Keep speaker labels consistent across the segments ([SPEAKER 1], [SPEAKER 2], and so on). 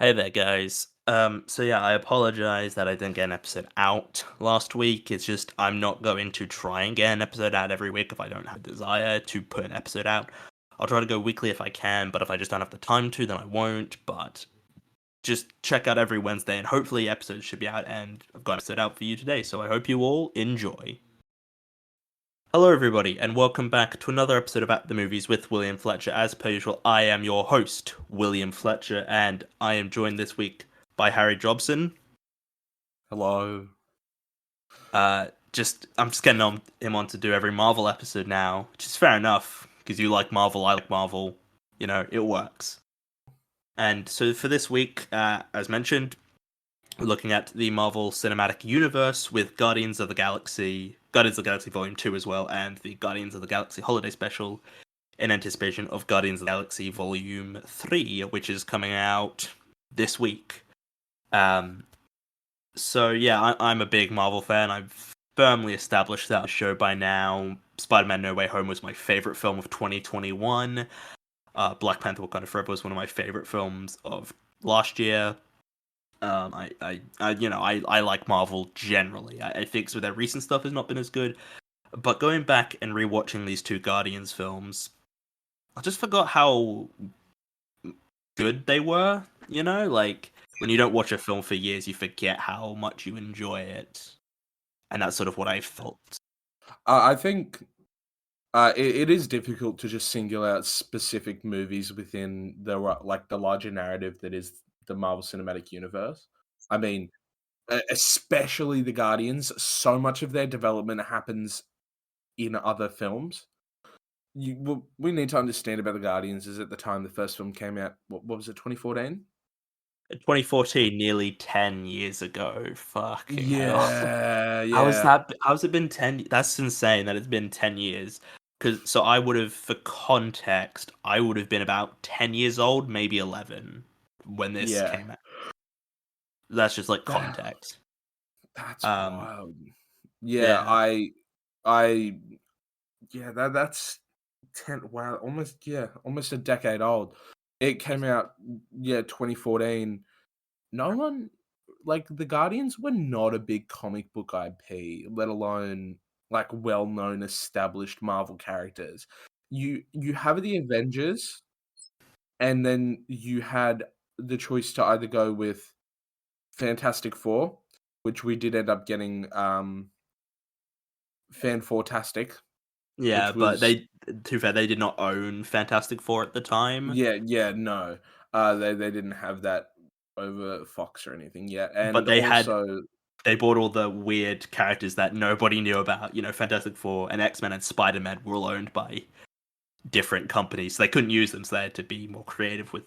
[SPEAKER 1] Hey there, guys. So yeah, I apologize that I didn't get an episode out last week. It's just I'm not going to try and get an episode out every week if I don't have a desire to put an episode out. I'll try to go weekly if I can, but if I just don't have the time to, then I won't. But just check out every Wednesday, and hopefully episodes should be out, and I've got an episode out for you today, so I hope you all enjoy. Hello, everybody, and welcome back to another episode of At the Movies with William Fletcher. As per usual, I am your host, William Fletcher, and I am joined this week by Harry Jobson.
[SPEAKER 2] Hello.
[SPEAKER 1] I'm just getting him on to do every Marvel episode now, which is fair enough because you like Marvel, I like Marvel. You know, it works. And so for this week, as mentioned, we're looking at the Marvel Cinematic Universe with Guardians of the Galaxy Volume 2 as well, and the Guardians of the Galaxy Holiday Special in anticipation of Guardians of the Galaxy Volume 3, which is coming out this week. So yeah, I'm a big Marvel fan. I've firmly established that show by now. Spider-Man: No Way Home was my favorite film of 2021. Black Panther: Wakanda Forever was one of my favorite films of last year. I like Marvel generally. I think some of their recent stuff has not been as good, but going back and rewatching these two Guardians films, I just forgot how good they were. You know, like when you don't watch a film for years, you forget how much you enjoy it, and that's sort of what I felt.
[SPEAKER 2] I think it is difficult to just single out specific movies within the larger narrative that is the Marvel Cinematic Universe. I mean, especially the Guardians. So much of their development happens in other films. We need to understand about the Guardians is at the time the first film came out. What was it? 2014.
[SPEAKER 1] 2014, nearly 10 years ago. Fucking hell.
[SPEAKER 2] Yeah,
[SPEAKER 1] How has
[SPEAKER 2] yeah.
[SPEAKER 1] that? How's it been 10? That's insane that it's been 10 years. Because so I would have, for context, I would have been about 10 years old, maybe 11, when this
[SPEAKER 2] Yeah.
[SPEAKER 1] came out. That's just like
[SPEAKER 2] That,
[SPEAKER 1] context.
[SPEAKER 2] that's
[SPEAKER 1] Um,
[SPEAKER 2] wild. Yeah,
[SPEAKER 1] yeah,
[SPEAKER 2] I yeah, that's 10 wow, almost a decade old. It came out, 2014. No one like, the Guardians were not a big comic book IP, let alone, like, well-known established Marvel characters. You have the Avengers, and then you had the choice to either go with Fantastic Four, which we did end up getting, Fan-Four-tastic,
[SPEAKER 1] yeah,
[SPEAKER 2] which
[SPEAKER 1] but
[SPEAKER 2] was
[SPEAKER 1] to be fair, they did not own Fantastic Four at the time,
[SPEAKER 2] yeah, no. They didn't have that over Fox or anything yet,
[SPEAKER 1] but
[SPEAKER 2] and also
[SPEAKER 1] they bought all the weird characters that nobody knew about. You know, Fantastic Four and X-Men and Spider-Man were all owned by different companies, so they couldn't use them, so they had to be more creative with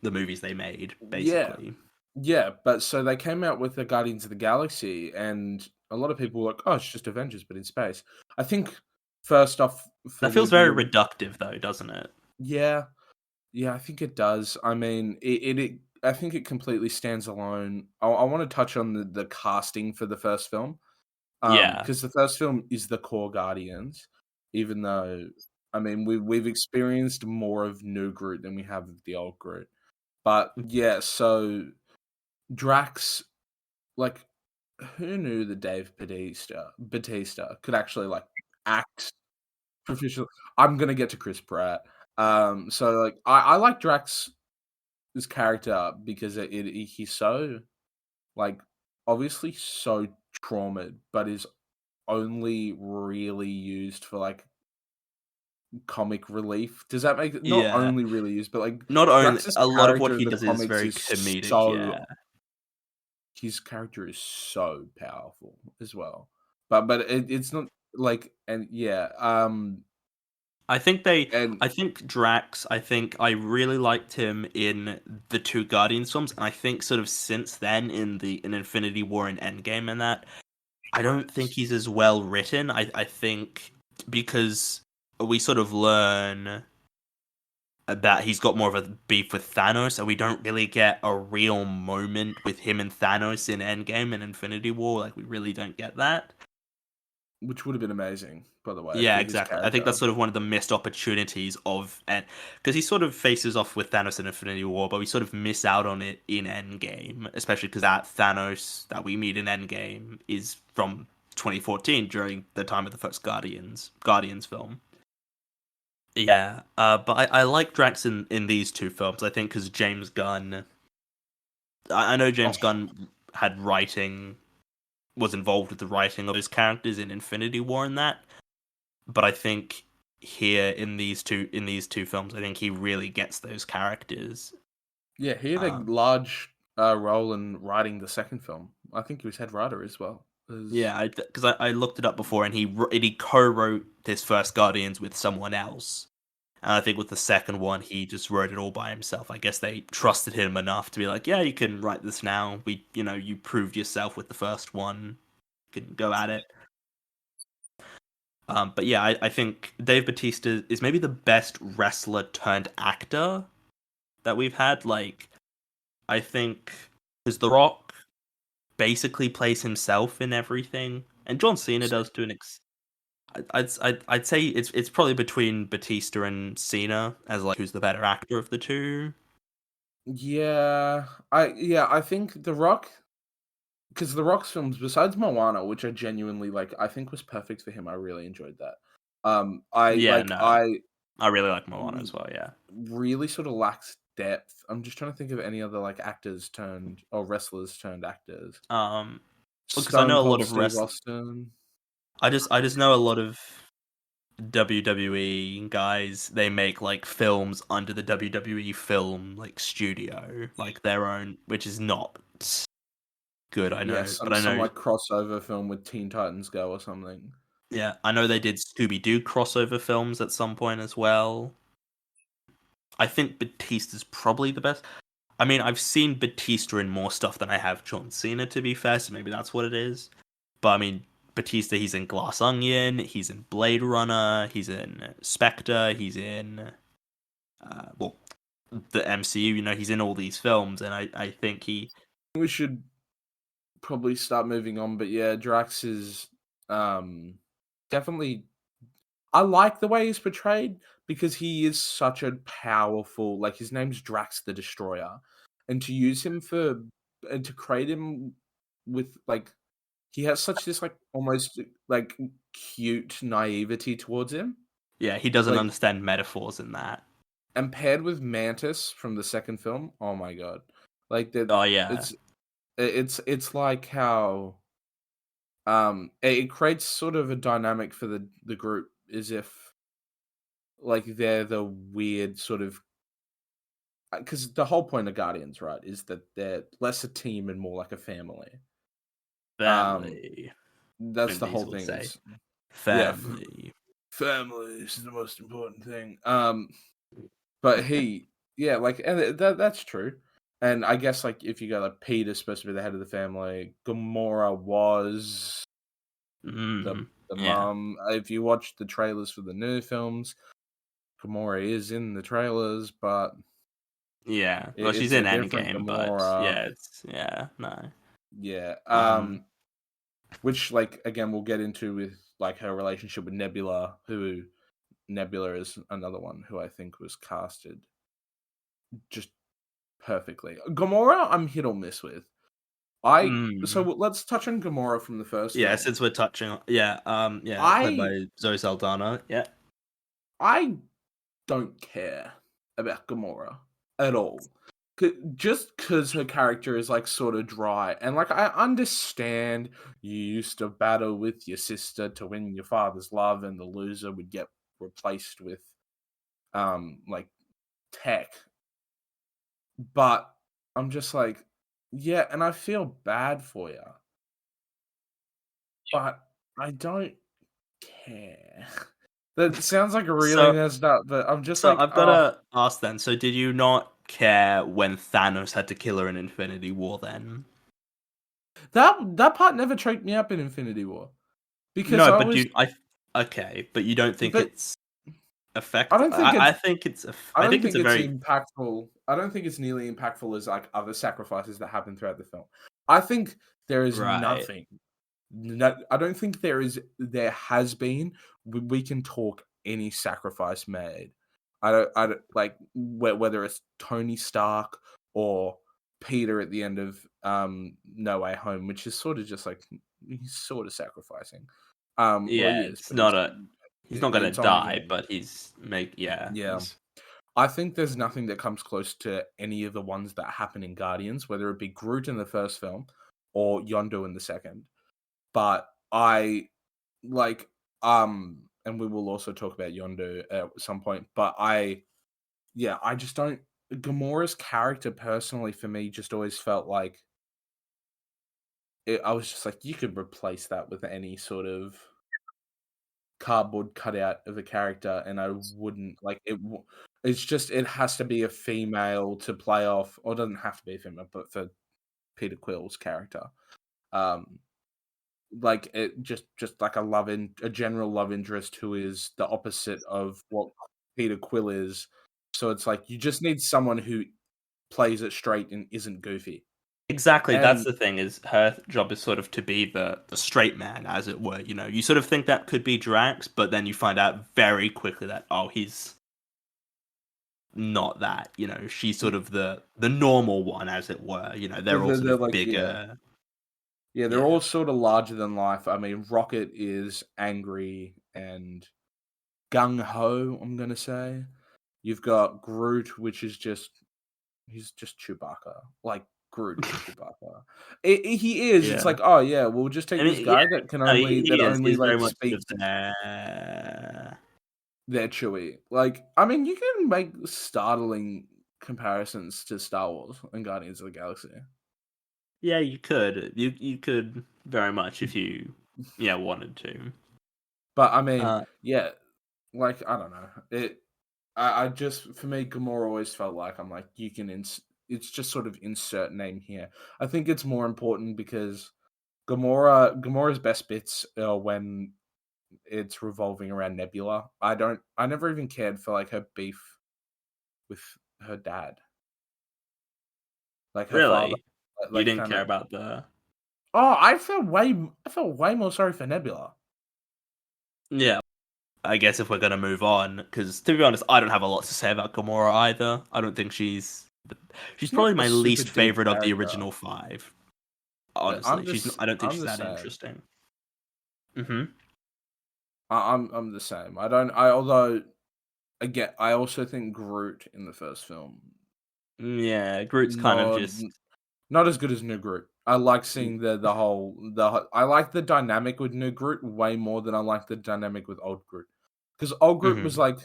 [SPEAKER 1] the movies they made,
[SPEAKER 2] yeah,
[SPEAKER 1] basically.
[SPEAKER 2] yeah, but so they came out with the Guardians of the Galaxy, and a lot of people were like, "Oh, it's just Avengers, but in space." I think first off, for
[SPEAKER 1] That feels
[SPEAKER 2] the
[SPEAKER 1] very reductive, though, doesn't it?
[SPEAKER 2] yeah, yeah, I think it does. I mean, I think it completely stands alone. I want to touch on the casting for the first film.
[SPEAKER 1] Yeah.
[SPEAKER 2] Because the first film is the core Guardians, even though, I mean, we've experienced more of new Groot than we have of the old Groot. But yeah, so Drax, like, who knew that Dave Batista could actually like act proficiently? I'm gonna get to Chris Pratt. So like, I like Drax's character because he's so like obviously so traumatized, but is only really used for, like, comic relief. Does that make not
[SPEAKER 1] Yeah.
[SPEAKER 2] only really used, but, like,
[SPEAKER 1] Not only
[SPEAKER 2] Drax's
[SPEAKER 1] a lot of what
[SPEAKER 2] character in
[SPEAKER 1] he
[SPEAKER 2] the
[SPEAKER 1] does is
[SPEAKER 2] comics
[SPEAKER 1] very
[SPEAKER 2] is
[SPEAKER 1] comedic,
[SPEAKER 2] so
[SPEAKER 1] yeah.
[SPEAKER 2] his character is so powerful as well. But it's not like and yeah,
[SPEAKER 1] I think
[SPEAKER 2] and
[SPEAKER 1] I think Drax, I think I really liked him in the two Guardians films, and I think sort of since then in Infinity War and Endgame and that, I don't think he's as well written. I think because we sort of learn that he's got more of a beef with Thanos, and we don't really get a real moment with him and Thanos in Endgame and Infinity War. Like we really don't get that.
[SPEAKER 2] which would have been amazing, by the way,
[SPEAKER 1] Yeah,
[SPEAKER 2] for his
[SPEAKER 1] exactly. I think that's
[SPEAKER 2] character.
[SPEAKER 1] sort of one of the missed opportunities of, and because he sort of faces off with Thanos in Infinity War, but we sort of miss out on it in Endgame, especially because that Thanos that we meet in Endgame is from 2014 during the time of the first Guardians film. Yeah, but I like Drax in these two films. I think because James Gunn, I know James
[SPEAKER 2] Oh,
[SPEAKER 1] Gunn had writing, was involved with the writing of his characters in Infinity War and that, but I think here in these two films, I think he really gets those characters.
[SPEAKER 2] yeah, he had a
[SPEAKER 1] Um,
[SPEAKER 2] large role in writing the second film. I think he was head writer as well.
[SPEAKER 1] yeah, because I looked it up before, and he co-wrote this first Guardians with someone else, and I think with the second one, he just wrote it all by himself. I guess they trusted him enough to be like, yeah, you can write this now. You proved yourself with the first one. You can go at it. But yeah, I think Dave Bautista is maybe the best wrestler turned actor that we've had. Like, I think because The Rock basically plays himself in everything, and John Cena does to an ex. I'd say it's probably between Batista and Cena as like who's the better actor of the two.
[SPEAKER 2] I think The Rock, because The Rock's films, besides Moana, which I genuinely like, I think was perfect for him. I really enjoyed that.
[SPEAKER 1] Yeah, no,
[SPEAKER 2] I
[SPEAKER 1] I really like Moana as well. Yeah,
[SPEAKER 2] really sort of lacks depth. I'm just trying to think of any other like actors turned or wrestlers turned actors.
[SPEAKER 1] um, because I
[SPEAKER 2] Stone
[SPEAKER 1] know a lot
[SPEAKER 2] Cold
[SPEAKER 1] of
[SPEAKER 2] Steve
[SPEAKER 1] rest.
[SPEAKER 2] Austin.
[SPEAKER 1] I just know a lot of WWE guys. They make like films under the WWE film like studio, like their own, which is not good. I
[SPEAKER 2] Yeah,
[SPEAKER 1] know, but I
[SPEAKER 2] some
[SPEAKER 1] know.
[SPEAKER 2] like crossover film with Teen Titans Go or something.
[SPEAKER 1] Yeah, I know they did Scooby Doo crossover films at some point as well. I think Batista's probably the best. I mean, I've seen Batista in more stuff than I have John Cena, to be fair, so maybe that's what it is. But I mean, Batista, he's in Glass Onion, he's in Blade Runner, he's in Spectre, he's in, well, the MCU, he's in all these films, and I think he.
[SPEAKER 2] We should probably start moving on, but yeah, Drax is definitely. I like the way he's portrayed because he is such a powerful. Like his name's Drax the Destroyer, and to use him for and to create him with like he has such this like almost like cute naivety towards him,
[SPEAKER 1] Yeah, he doesn't
[SPEAKER 2] like
[SPEAKER 1] understand metaphors in that.
[SPEAKER 2] and paired with Mantis from the second film. Oh my god, like that
[SPEAKER 1] Oh, yeah.
[SPEAKER 2] it's it's like how it creates sort of a dynamic for the group as if like they're the weird sort of because the whole point of Guardians, right, is that they're less a team and more like a family. Um,
[SPEAKER 1] Family.
[SPEAKER 2] that's
[SPEAKER 1] Vin
[SPEAKER 2] the whole
[SPEAKER 1] Diesel would
[SPEAKER 2] thing.
[SPEAKER 1] say.
[SPEAKER 2] Is yeah,
[SPEAKER 1] Family.
[SPEAKER 2] family is the most important thing. But he, yeah, like and that's true. And I guess like if you go like Peter's supposed to be the head of the family, Gamora was the
[SPEAKER 1] Mm,
[SPEAKER 2] the
[SPEAKER 1] yeah.
[SPEAKER 2] mum. If you watch the trailers for the new films, Gamora is in the trailers, but
[SPEAKER 1] Yeah. Well, she's
[SPEAKER 2] it's
[SPEAKER 1] in
[SPEAKER 2] a different
[SPEAKER 1] Endgame, but
[SPEAKER 2] Gamora.
[SPEAKER 1] yeah, no.
[SPEAKER 2] Yeah.
[SPEAKER 1] Um,
[SPEAKER 2] Which like again we'll get into with like her relationship with Nebula, who Nebula is another one who I think was casted just perfectly. Gamora, I'm hit or miss with. I so
[SPEAKER 1] mm,
[SPEAKER 2] let's touch on Gamora from the first
[SPEAKER 1] yeah,
[SPEAKER 2] film.
[SPEAKER 1] since we're touching on, yeah, played
[SPEAKER 2] I
[SPEAKER 1] by Zoe Saldana. Yeah.
[SPEAKER 2] I don't care about Gamora at all. Just because her character is like sort of dry, and like I understand you used to battle with your sister to win your father's love, and the loser would get replaced with like tech, but I'm just like, yeah, and I feel bad for you, but I don't care. That sounds like really
[SPEAKER 1] So,
[SPEAKER 2] messed up, but I'm just
[SPEAKER 1] so
[SPEAKER 2] like,
[SPEAKER 1] I've gotta ask then. So, did you not care when Thanos had to kill her in Infinity War? Then
[SPEAKER 2] that part never choked me up in Infinity War because
[SPEAKER 1] no,
[SPEAKER 2] I
[SPEAKER 1] but
[SPEAKER 2] was,
[SPEAKER 1] okay, but you don't think
[SPEAKER 2] but
[SPEAKER 1] it's
[SPEAKER 2] I
[SPEAKER 1] effect?
[SPEAKER 2] don't think
[SPEAKER 1] I
[SPEAKER 2] it's
[SPEAKER 1] think it's
[SPEAKER 2] I
[SPEAKER 1] I
[SPEAKER 2] don't
[SPEAKER 1] think it's
[SPEAKER 2] think
[SPEAKER 1] a
[SPEAKER 2] it's
[SPEAKER 1] very
[SPEAKER 2] impactful. I don't think it's nearly impactful as like other sacrifices that happen throughout the film. I think there is
[SPEAKER 1] right.
[SPEAKER 2] nothing. No, I don't think there has been. We can talk any sacrifice made. I don't like whether it's Tony Stark or Peter at the end of No Way Home, which is sort of just like he's sort of sacrificing. Well, he
[SPEAKER 1] Yeah,
[SPEAKER 2] is,
[SPEAKER 1] it's
[SPEAKER 2] but
[SPEAKER 1] not a. He's not gonna
[SPEAKER 2] it's
[SPEAKER 1] die,
[SPEAKER 2] ongoing.
[SPEAKER 1] but he's make yeah.
[SPEAKER 2] Yeah,
[SPEAKER 1] He's
[SPEAKER 2] I think there's nothing that comes close to any of the ones that happen in Guardians, whether it be Groot in the first film or Yondu in the second. But I like and we will also talk about Yondu at some point, but I just don't Gamora's character personally for me just always felt like I was just like you could replace that with any sort of cardboard cutout of a character and I wouldn't like it's just it has to be a female to play off, or it doesn't have to be a female, but for Peter Quill's character. Um like it just like a general love interest who is the opposite of what Peter Quill is. So it's like you just need someone who plays it straight and isn't goofy.
[SPEAKER 1] exactly. That's
[SPEAKER 2] And
[SPEAKER 1] the thing. Is her job is sort of to be the straight man, as it were. You sort of think that could be Drax, but then you find out very quickly that he's not that. She's sort of the normal one, as it were. They're all sort
[SPEAKER 2] they're
[SPEAKER 1] of
[SPEAKER 2] like
[SPEAKER 1] bigger.
[SPEAKER 2] yeah, they're
[SPEAKER 1] Yeah.
[SPEAKER 2] all sort of larger than life. I mean, Rocket is angry and gung ho, I'm gonna say. You've got Groot, which is he's just Chewbacca. Like Groot is Chewbacca. He is. It's
[SPEAKER 1] Yeah.
[SPEAKER 2] like, oh yeah, we'll just
[SPEAKER 1] I
[SPEAKER 2] take this
[SPEAKER 1] mean, yeah,
[SPEAKER 2] guy that can
[SPEAKER 1] no,
[SPEAKER 2] that
[SPEAKER 1] he is.
[SPEAKER 2] only
[SPEAKER 1] He's very
[SPEAKER 2] like
[SPEAKER 1] much sort of
[SPEAKER 2] speaks
[SPEAKER 1] there.
[SPEAKER 2] their Chewie. Like, I mean, you can make startling comparisons to Star Wars and Guardians of the Galaxy.
[SPEAKER 1] Yeah, you could. You could very much if you wanted to.
[SPEAKER 2] But I mean,
[SPEAKER 1] Uh,
[SPEAKER 2] yeah, like I don't know. I just for me, Gamora always felt like I'm like you can. It's just sort of insert name here. I think it's more important because Gamora's best bits are when it's revolving around Nebula. I never even cared for like her beef with her dad, like her father,
[SPEAKER 1] really, you
[SPEAKER 2] like
[SPEAKER 1] didn't care
[SPEAKER 2] Thanos.
[SPEAKER 1] about the.
[SPEAKER 2] Oh, I felt way more sorry for Nebula.
[SPEAKER 1] Yeah, I guess if we're gonna move on, because to be honest, I don't have a lot to say about Gamora either. I don't think she's
[SPEAKER 2] She's not
[SPEAKER 1] probably
[SPEAKER 2] a
[SPEAKER 1] my
[SPEAKER 2] super
[SPEAKER 1] least
[SPEAKER 2] deep
[SPEAKER 1] favorite of the
[SPEAKER 2] character.
[SPEAKER 1] original five.
[SPEAKER 2] I'm
[SPEAKER 1] Honestly,
[SPEAKER 2] just
[SPEAKER 1] I don't think
[SPEAKER 2] I'm
[SPEAKER 1] she's
[SPEAKER 2] the
[SPEAKER 1] that
[SPEAKER 2] same.
[SPEAKER 1] interesting. Hmm.
[SPEAKER 2] I'm the same. I don't. I although again, I also think Groot in the first film
[SPEAKER 1] Yeah, Groot's kind of
[SPEAKER 2] not
[SPEAKER 1] just.
[SPEAKER 2] not as good as New Groot. I like seeing I like the dynamic with New Groot way more than I like the dynamic with Old Groot. Because Old Groot was
[SPEAKER 1] Mhm.
[SPEAKER 2] like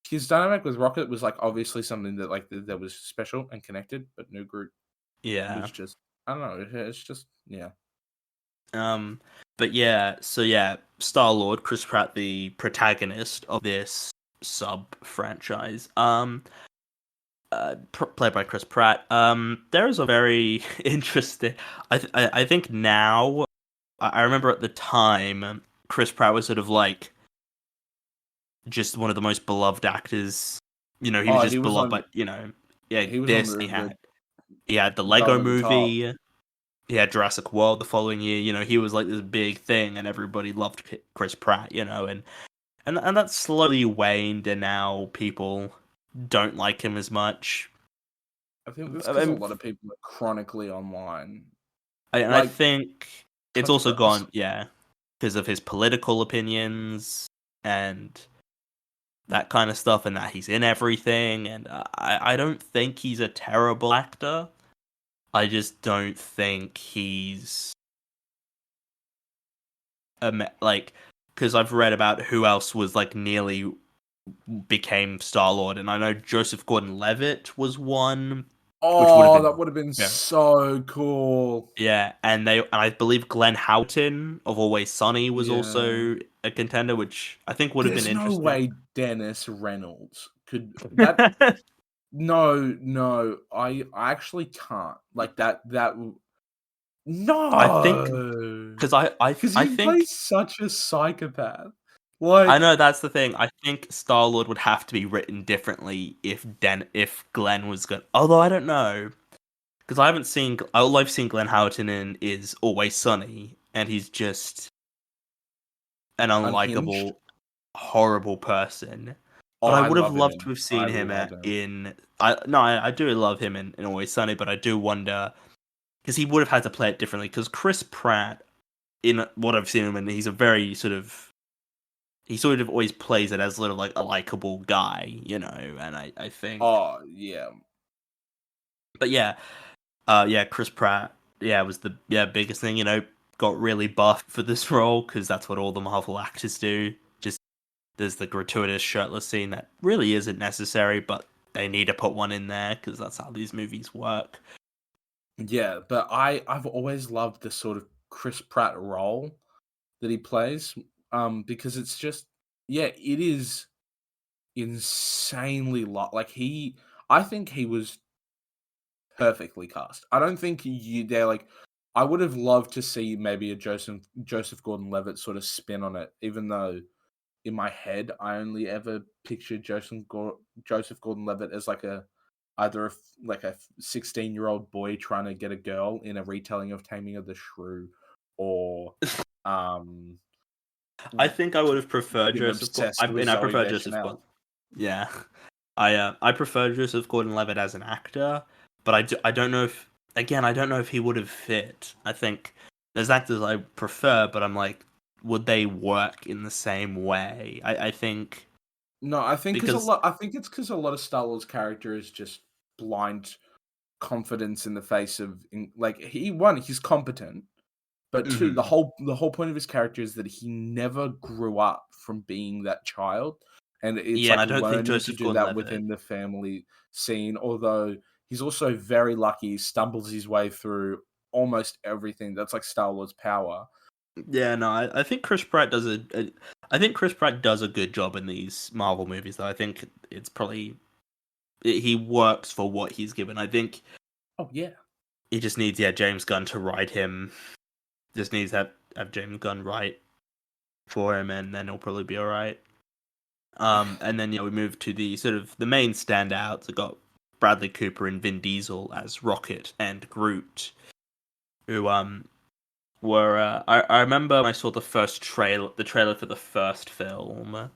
[SPEAKER 2] his dynamic with Rocket was like obviously something that like that was special and connected, but New Groot
[SPEAKER 1] Yeah.
[SPEAKER 2] was just I don't know. It's just yeah.
[SPEAKER 1] Um, but yeah, so yeah, Star-Lord, Chris Pratt, the protagonist of this sub franchise, played by Chris Pratt. There is a very interesting. I think now, I remember at the time, Chris Pratt was sort of like just one of the most beloved actors. He was
[SPEAKER 2] Oh,
[SPEAKER 1] just beloved, but yeah,
[SPEAKER 2] he was on
[SPEAKER 1] this
[SPEAKER 2] the
[SPEAKER 1] he had the
[SPEAKER 2] dome
[SPEAKER 1] Lego
[SPEAKER 2] at the top.
[SPEAKER 1] Movie. He had Jurassic World the following year. He was like this big thing, and everybody loved Chris Pratt. And that's slowly waned, and now people don't like him as much.
[SPEAKER 2] I think that's because a
[SPEAKER 1] I,
[SPEAKER 2] lot of people are chronically online.
[SPEAKER 1] I
[SPEAKER 2] Like,
[SPEAKER 1] think it's
[SPEAKER 2] touch
[SPEAKER 1] also
[SPEAKER 2] grass.
[SPEAKER 1] gone, yeah, because of his political opinions and that kind of stuff, and that he's in everything. And I don't think he's a terrible actor. I just don't think he's like, because I've read about who else was like nearly became Star Lord, and I know Joseph Gordon-Levitt was one, which would have
[SPEAKER 2] Oh,
[SPEAKER 1] been
[SPEAKER 2] that would have been
[SPEAKER 1] yeah,
[SPEAKER 2] so cool.
[SPEAKER 1] yeah, and I believe Glenn Howerton of Always Sunny was
[SPEAKER 2] Yeah.
[SPEAKER 1] also a contender, which I think would have been
[SPEAKER 2] There's no
[SPEAKER 1] interesting.
[SPEAKER 2] way Dennis Reynolds could that. No, no, I actually can't like that.
[SPEAKER 1] I think
[SPEAKER 2] No,
[SPEAKER 1] because I
[SPEAKER 2] because
[SPEAKER 1] I
[SPEAKER 2] he
[SPEAKER 1] think
[SPEAKER 2] plays such a psychopath.
[SPEAKER 1] I
[SPEAKER 2] Like,
[SPEAKER 1] know that's the thing. I think Star Lord would have to be written differently if Glenn was good. Although I don't know. Because I haven't seen all I've seen Glenn Howerton in is Always Sunny, and he's just an
[SPEAKER 2] Unhinged.
[SPEAKER 1] unlikable, horrible person.
[SPEAKER 2] Oh,
[SPEAKER 1] But I
[SPEAKER 2] I
[SPEAKER 1] would have
[SPEAKER 2] love him
[SPEAKER 1] loved to
[SPEAKER 2] in.
[SPEAKER 1] have seen
[SPEAKER 2] I
[SPEAKER 1] him
[SPEAKER 2] love him.
[SPEAKER 1] in. I do love him in Always Sunny, but I do wonder because he would have had to play it differently. Because Chris Pratt, in what I've seen him in, he's a very sort of he sort of always plays it as sort of like a likable guy, and I think,
[SPEAKER 2] Oh yeah,
[SPEAKER 1] but yeah, yeah, Chris Pratt, yeah, was the biggest thing, got really buff for this role because that's what all the Marvel actors do. Just there's the gratuitous shirtless scene that really isn't necessary, but they need to put one in there because that's how these movies work.
[SPEAKER 2] yeah. But I've always loved the sort of Chris Pratt role that he plays. Because it's just yeah, it is insanely like he. I think he was perfectly cast. I don't think they're like. I would have loved to see maybe a Joseph Gordon-Levitt sort of spin on it, even though in my head I only ever pictured Joseph Gordon-Levitt as like a either like a 16-year-old boy trying to get a girl in a retelling of Taming of the Shrew, or um
[SPEAKER 1] I think I would have preferred
[SPEAKER 2] him
[SPEAKER 1] Joseph. I
[SPEAKER 2] obsessed with
[SPEAKER 1] mean, I
[SPEAKER 2] Zoe
[SPEAKER 1] prefer Joseph.
[SPEAKER 2] Deschanel.
[SPEAKER 1] Yeah, I prefer Joseph Gordon-Levitt as an actor, but I don't know if I don't know if he would have fit. I think there's actors I prefer, but I'm like, would they work in the same way? I think
[SPEAKER 2] No, I think because a
[SPEAKER 1] because
[SPEAKER 2] lot. I think it's because a lot of Star Wars character is just blind confidence in the face of like he's competent, but two, the
[SPEAKER 1] mhm.
[SPEAKER 2] whole point of his character is that he never grew up from being that child, and it's
[SPEAKER 1] Yeah, and
[SPEAKER 2] like
[SPEAKER 1] I don't think
[SPEAKER 2] learning to
[SPEAKER 1] Joseph
[SPEAKER 2] do that
[SPEAKER 1] Gordon-Levitt.
[SPEAKER 2] within the family scene. Although he's also very lucky, he stumbles his way through almost everything. That's like Star Wars power.
[SPEAKER 1] Yeah, no, I think Chris Pratt does I think Chris Pratt does a good job in these Marvel movies. Though I think it's probably he works for what he's given. I think
[SPEAKER 2] Oh yeah,
[SPEAKER 1] he just needs James Gunn to write him. Just needs to have James Gunn write for him, and then he'll probably be all right. And then we move to the sort of the main standouts. I got Bradley Cooper and Vin Diesel as Rocket and Groot, who were I remember when I saw the trailer for the first film,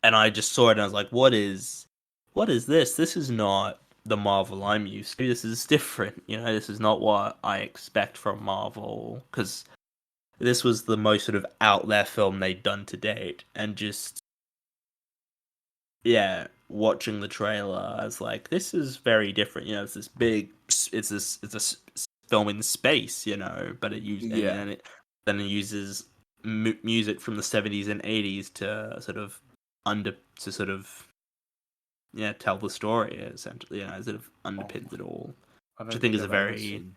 [SPEAKER 1] and I just saw it and I was like, what is this? This is not the Marvel I'm used to. This is different. This is not what I expect from Marvel because this was the most sort of out there film they'd done to date, and just watching the trailer, I was like, this is very different. It's this big, it's a film in space, but it uses and
[SPEAKER 2] yeah.
[SPEAKER 1] then it uses music from the 70s and 80s to sort of under to sort of tell the story essentially. It sort of
[SPEAKER 2] Oh,
[SPEAKER 1] underpins it all,
[SPEAKER 2] I
[SPEAKER 1] which I
[SPEAKER 2] don't
[SPEAKER 1] think
[SPEAKER 2] think
[SPEAKER 1] is a
[SPEAKER 2] I've ever
[SPEAKER 1] very
[SPEAKER 2] seen.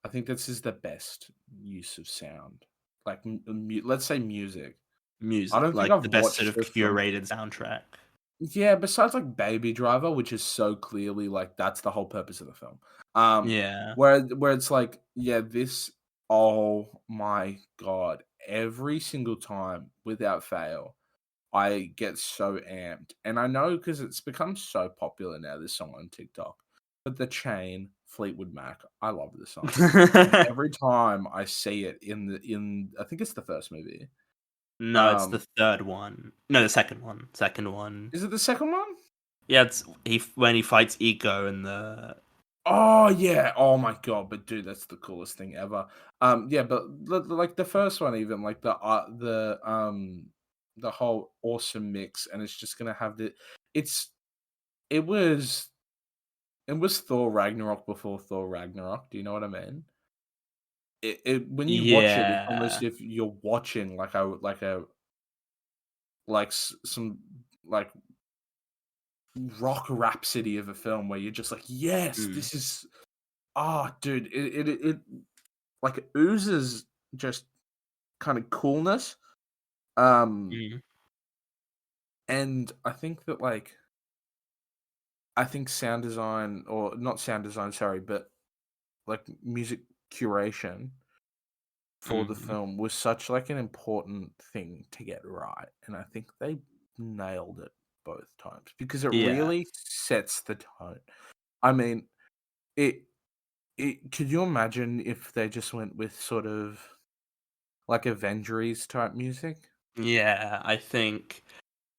[SPEAKER 2] I think this is the best use of sound. Like, let's say music. I
[SPEAKER 1] music
[SPEAKER 2] don't think
[SPEAKER 1] like
[SPEAKER 2] I've
[SPEAKER 1] the best sort
[SPEAKER 2] watched
[SPEAKER 1] of
[SPEAKER 2] a film.
[SPEAKER 1] curated soundtrack.
[SPEAKER 2] Yeah, besides like Baby Driver, which is so clearly like that's the whole purpose of the film. Um,
[SPEAKER 1] Yeah.
[SPEAKER 2] where it's like, yeah, this. Oh my god! Every single time, without fail, I get so amped, and I know because it's become so popular now. This song on TikTok, but the Chain Fleetwood Mac, I love this song, and every time I see it in I think it's the first movie.
[SPEAKER 1] No, it's the
[SPEAKER 2] Um,
[SPEAKER 1] third one. No, the second one. Second one.
[SPEAKER 2] is it the second one?
[SPEAKER 1] Yeah, it's when he fights Ego in the.
[SPEAKER 2] Oh yeah! Oh my god! But dude, that's the coolest thing ever. Yeah, but like the first one, even like the whole awesome mix, and it's just gonna have the. It's it was it was Thor Ragnarok before Thor Ragnarok. Do you know what I mean? It when you watch it, it's almost
[SPEAKER 1] Yeah.
[SPEAKER 2] if you're watching some like rock rhapsody of a film where you're just like, yes,
[SPEAKER 1] Mm.
[SPEAKER 2] this is dude, it like it oozes just kind of coolness. Um,
[SPEAKER 1] Mm.
[SPEAKER 2] and I think that I think sound design or not sound design, sorry, but like music curation for the
[SPEAKER 1] Mm.
[SPEAKER 2] film was such like an important thing to get right, and I think they nailed it both times because it
[SPEAKER 1] Yeah.
[SPEAKER 2] really sets the tone. I mean, it. Could you imagine if they just went with sort of like Avengers type music?
[SPEAKER 1] Yeah, I think.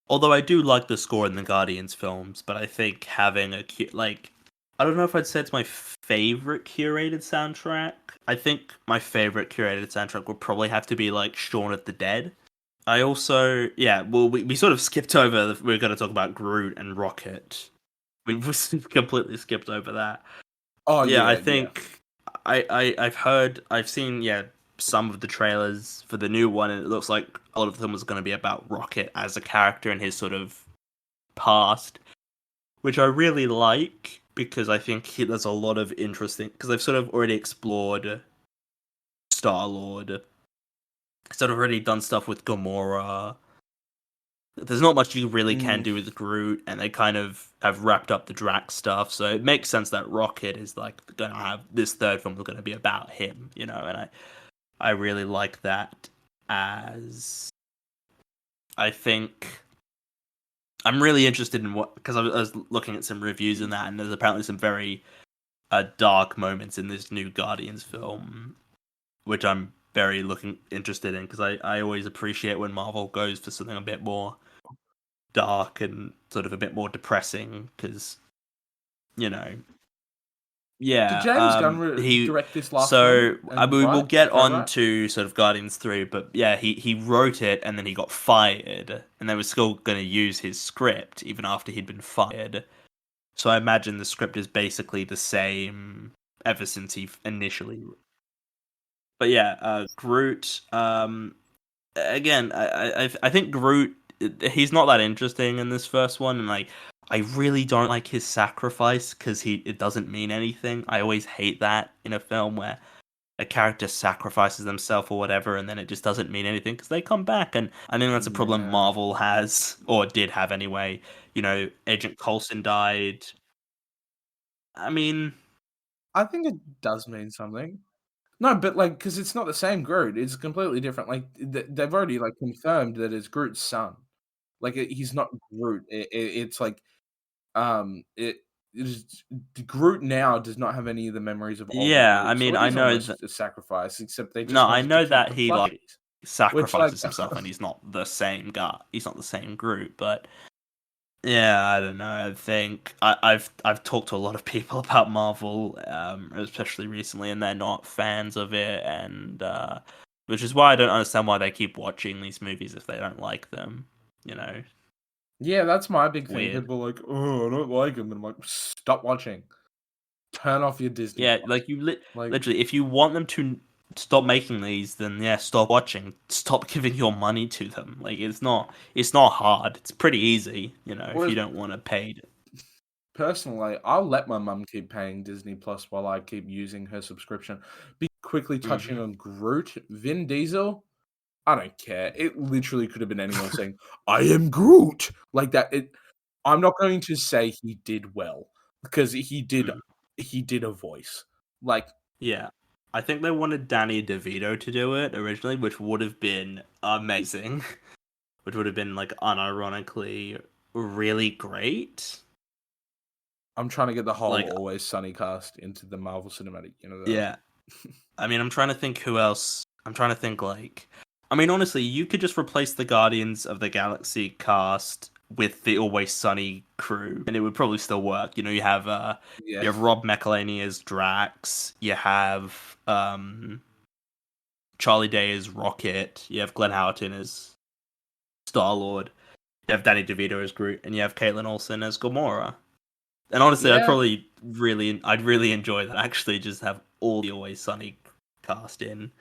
[SPEAKER 1] Although I do like the score in the Guardians films, but I think having like, I don't know if I'd say it's my favorite curated soundtrack. I think my favorite curated soundtrack would probably have to be like Shaun of the Dead. I also, yeah, well, we sort of skipped over. We're going to talk about Groot and Rocket. We completely skipped over that.
[SPEAKER 2] Oh
[SPEAKER 1] Yeah, I
[SPEAKER 2] yeah, yeah.
[SPEAKER 1] think I've seen, yeah, some of the trailers for the new one, and it looks like a lot of them was going to be about Rocket as a character and his sort of past, which I really like because I think there's a lot of interesting, because they've sort of already explored Star Lord, sort of already done stuff with Gamora. There's not much you really can
[SPEAKER 2] Mm,
[SPEAKER 1] do with Groot, and they kind of have wrapped up the Drax stuff, so it makes sense that Rocket is like going to have this third film going to be about him, you know, and I really like that. As I think I'm really interested in what, because I was looking at some reviews in that, and there's apparently some very dark moments in this new Guardians film, which I'm very looking interested in because I always appreciate when Marvel goes for something a bit more dark and sort of a bit more depressing because, you know,
[SPEAKER 2] did
[SPEAKER 1] yeah,
[SPEAKER 2] James Gunn
[SPEAKER 1] he.
[SPEAKER 2] direct this last
[SPEAKER 1] So
[SPEAKER 2] film
[SPEAKER 1] I
[SPEAKER 2] and
[SPEAKER 1] mean, we'll
[SPEAKER 2] write?
[SPEAKER 1] get on
[SPEAKER 2] Co-write?
[SPEAKER 1] to sort of Guardians 3, but yeah, he wrote it and then he got fired, and they were still going to use his script even after he'd been fired. So I imagine the script is basically the same ever since he initially. But yeah, Groot. Again, I think Groot. He's not that interesting in this first one, and like I really don't like his sacrifice because it doesn't mean anything. I always hate that in a film where a character sacrifices themselves or whatever, and then it just doesn't mean anything because they come back. And I think that's a problem
[SPEAKER 2] Yeah.
[SPEAKER 1] Marvel has or did have anyway. You know, Agent Coulson died. I mean,
[SPEAKER 2] I think it does mean something. No, but, like, because it's not the same Groot, it's completely different, like, they've already, like, confirmed that it's Groot's son. Like, he's not Groot, it's like, it is Groot now does not have any of the memories of older
[SPEAKER 1] yeah, I
[SPEAKER 2] Groot, so
[SPEAKER 1] mean,
[SPEAKER 2] it
[SPEAKER 1] I
[SPEAKER 2] is
[SPEAKER 1] know that.
[SPEAKER 2] almost a sacrifice, except they
[SPEAKER 1] No,
[SPEAKER 2] just
[SPEAKER 1] I
[SPEAKER 2] wanted to
[SPEAKER 1] know
[SPEAKER 2] keep
[SPEAKER 1] that
[SPEAKER 2] the
[SPEAKER 1] he like
[SPEAKER 2] plushies, which, like
[SPEAKER 1] sacrifices himself and he's not the same guy. He's not the same Groot, but yeah, I don't know. I think I've talked to a lot of people about Marvel, especially recently, and they're not fans of it, and which is why I don't understand why they keep watching these movies if they don't like them. You know,
[SPEAKER 2] yeah, that's my big thing,
[SPEAKER 1] weird.
[SPEAKER 2] people are like, "Oh, I don't like him," and I'm like, "Stop watching. Turn off your Disney
[SPEAKER 1] Yeah,
[SPEAKER 2] Plus."
[SPEAKER 1] like
[SPEAKER 2] Like,
[SPEAKER 1] literally, if you want them to stop making these, then yeah, stop watching. Stop giving your money to them. Like it's not hard. It's pretty easy, you know, if you
[SPEAKER 2] whereas
[SPEAKER 1] don't want to pay.
[SPEAKER 2] personally, I'll let my mum keep paying Disney Plus while I keep using her subscription. Be quickly touching
[SPEAKER 1] Mm-hmm.
[SPEAKER 2] on Groot, Vin Diesel, I don't care. It literally could have been anyone saying, "I am Groot," like that. I'm not going to say he did well because he did a voice. Like,
[SPEAKER 1] Yeah. I think they wanted Danny DeVito to do it originally, which would have been amazing. Which would have been like unironically really great.
[SPEAKER 2] I'm trying to get the whole
[SPEAKER 1] Like
[SPEAKER 2] Always Sunny cast into the Marvel Cinematic Universe.
[SPEAKER 1] yeah. I mean, I'm trying to think who else. I'm trying to think like I mean, honestly, you could just replace the Guardians of the Galaxy cast with the Always Sunny crew and it would probably still work. You know,
[SPEAKER 2] Yeah.
[SPEAKER 1] you have Rob McElhenney as Drax, you have Charlie Day as Rocket, you have Glenn Howerton as Star Lord, you have Danny DeVito as Groot, and you have Caitlin Olsen as Gamora. And honestly,
[SPEAKER 2] Yeah.
[SPEAKER 1] I'd really enjoy that. Actually, just have all the Always Sunny cast in.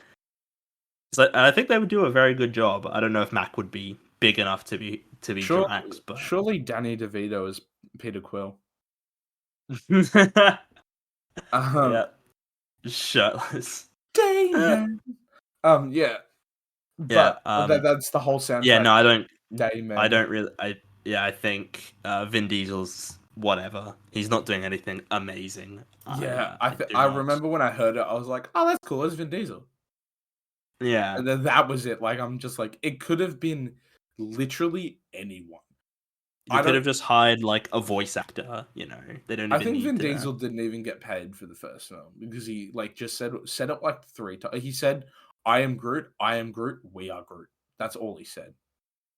[SPEAKER 1] So I think they would do a very good job. I don't know if Mac would be big enough to be
[SPEAKER 2] Sure,
[SPEAKER 1] Drax, but
[SPEAKER 2] surely Danny DeVito is Peter Quill. Um,
[SPEAKER 1] yeah, shirtless.
[SPEAKER 2] Damon. Yeah,
[SPEAKER 1] Yeah,
[SPEAKER 2] but that's the whole
[SPEAKER 1] yeah.
[SPEAKER 2] soundtrack.
[SPEAKER 1] No, I
[SPEAKER 2] Damon.
[SPEAKER 1] don't really. I think Vin Diesel's whatever. He's not doing anything amazing.
[SPEAKER 2] Yeah,
[SPEAKER 1] I do
[SPEAKER 2] I
[SPEAKER 1] not.
[SPEAKER 2] remember when I heard it, I was like, "Oh, that's cool. It's Vin Diesel."
[SPEAKER 1] Yeah,
[SPEAKER 2] And then that was it. Like, I'm just like, it could have been literally anyone.
[SPEAKER 1] You
[SPEAKER 2] I
[SPEAKER 1] could
[SPEAKER 2] don't.
[SPEAKER 1] have just hired like a voice actor. You know, they don't
[SPEAKER 2] I
[SPEAKER 1] even
[SPEAKER 2] think Vin
[SPEAKER 1] need to.
[SPEAKER 2] Diesel didn't even get paid for the first film because he like just said it like 3 times. He said, "I am Groot. I am Groot. We are Groot." That's all he said.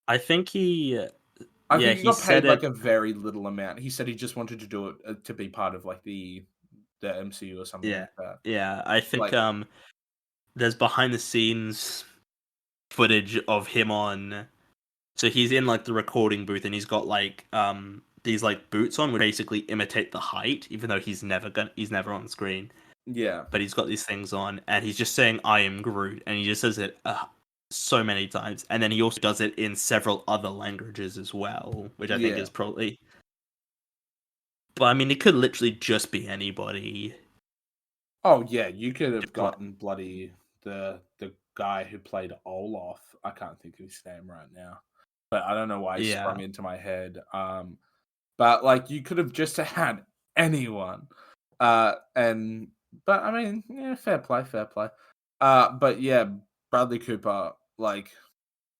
[SPEAKER 1] I think he,
[SPEAKER 2] I
[SPEAKER 1] yeah,
[SPEAKER 2] think he
[SPEAKER 1] he
[SPEAKER 2] got
[SPEAKER 1] said
[SPEAKER 2] paid like
[SPEAKER 1] it.
[SPEAKER 2] a very little amount. He said he just wanted to do it to be part of like the MCU or something
[SPEAKER 1] Yeah,
[SPEAKER 2] like that.
[SPEAKER 1] yeah. I think
[SPEAKER 2] Like,
[SPEAKER 1] there's behind the scenes footage of him on. So he's in like the recording booth, and he's got like these like boots on, which basically imitate the height, even though he's never on screen.
[SPEAKER 2] yeah,
[SPEAKER 1] But he's got these things on, and he's just saying "I am Groot," and he just says it so many times, and then he also does it in several other languages as well, which I think
[SPEAKER 2] yeah.
[SPEAKER 1] is probably. But I mean, it could literally just be anybody.
[SPEAKER 2] Oh yeah, you could
[SPEAKER 1] To
[SPEAKER 2] have
[SPEAKER 1] play.
[SPEAKER 2] gotten bloody the guy who played Olaf. I can't think of his name right now, but I don't know why he sprung
[SPEAKER 1] Yeah.
[SPEAKER 2] into my head. But like you could have just had anyone. And but I mean, yeah, fair play, fair play. But yeah, Bradley Cooper, like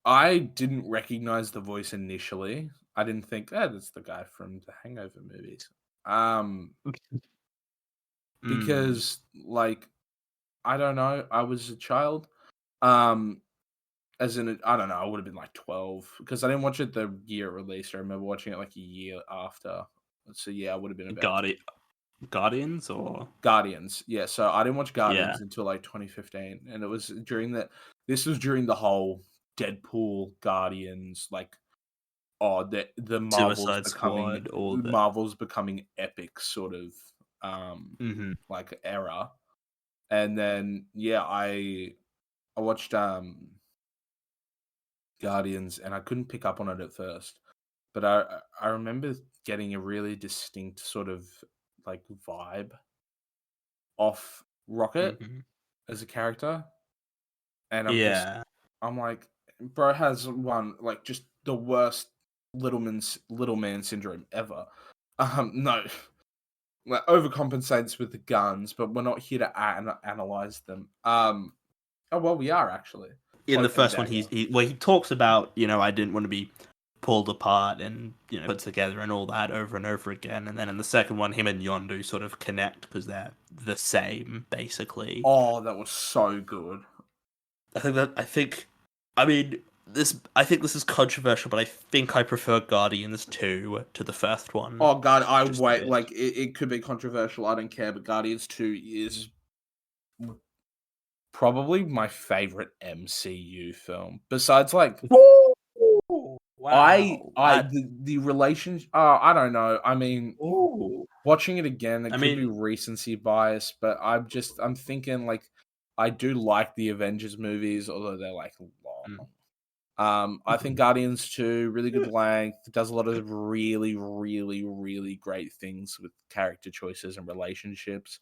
[SPEAKER 2] I didn't recognize the voice initially. I didn't think, oh, that's the guy from the Hangover movies. Um,
[SPEAKER 1] Mm,
[SPEAKER 2] because like I don't know, I was a child. Um, as in, I don't know, I would have been like 12 because I didn't watch it the year it released. I remember watching it like a year after. So yeah, I would have been about
[SPEAKER 1] Guardi- Guardians or
[SPEAKER 2] Guardians. Yeah, so I didn't watch
[SPEAKER 1] yeah.
[SPEAKER 2] Guardians until like 2015, and it was during that. This was during the whole Deadpool Guardians, like the
[SPEAKER 1] Suicide Squad, all the.
[SPEAKER 2] Marvel's becoming epic sort of
[SPEAKER 1] Hmm.
[SPEAKER 2] like era. And then yeah, I watched Guardians, and I couldn't pick up on it at first, but I remember getting a really distinct sort of like vibe off Rocket
[SPEAKER 1] Hmm.
[SPEAKER 2] as a character, and
[SPEAKER 1] Yeah.
[SPEAKER 2] I'm like, bro has one like just the worst little man syndrome ever. No, like overcompensates with the guns, but we're not here to analyze them. Oh well, we are actually
[SPEAKER 1] In the
[SPEAKER 2] cloak and
[SPEAKER 1] first one,
[SPEAKER 2] dagger.
[SPEAKER 1] he talks about, I didn't want to be pulled apart and put together and all that over and over again. And then in the second one, him and Yondu sort of connect because they're the same basically.
[SPEAKER 2] Oh, that was so good.
[SPEAKER 1] I mean, I think this is controversial, but I think I prefer Guardians 2 to the first one
[SPEAKER 2] Oh god, I
[SPEAKER 1] just a
[SPEAKER 2] wait.
[SPEAKER 1] bit.
[SPEAKER 2] Like it could be controversial. I don't care, but Guardians 2 is probably my favorite MCU film. Besides, like
[SPEAKER 1] Ooh, wow.
[SPEAKER 2] I the relationship. I don't know. I mean,
[SPEAKER 1] Ooh.
[SPEAKER 2] watching it again, it
[SPEAKER 1] I
[SPEAKER 2] could be
[SPEAKER 1] mean,
[SPEAKER 2] recency bias, but I'm thinking like I do like the Avengers movies, although they're like
[SPEAKER 1] mm.
[SPEAKER 2] long. I think Guardians 2, really good length, does a lot of really, really, really great things with character choices and relationships.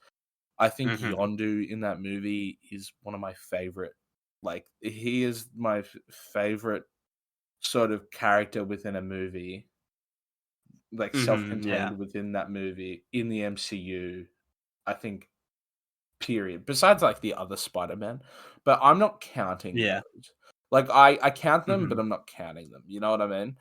[SPEAKER 2] I think
[SPEAKER 1] Mhm.
[SPEAKER 2] Yondu in that movie is one of my favorite. Like, he is my favorite sort of character within a movie, like
[SPEAKER 1] Mhm. Yeah.
[SPEAKER 2] self-contained within that movie in the MCU. I think, period. Besides, like the other Spider-Man, but I'm not counting
[SPEAKER 1] Yeah.
[SPEAKER 2] those. Like, I count them, but
[SPEAKER 1] Mhm.
[SPEAKER 2] I'm not counting them. You know what I mean?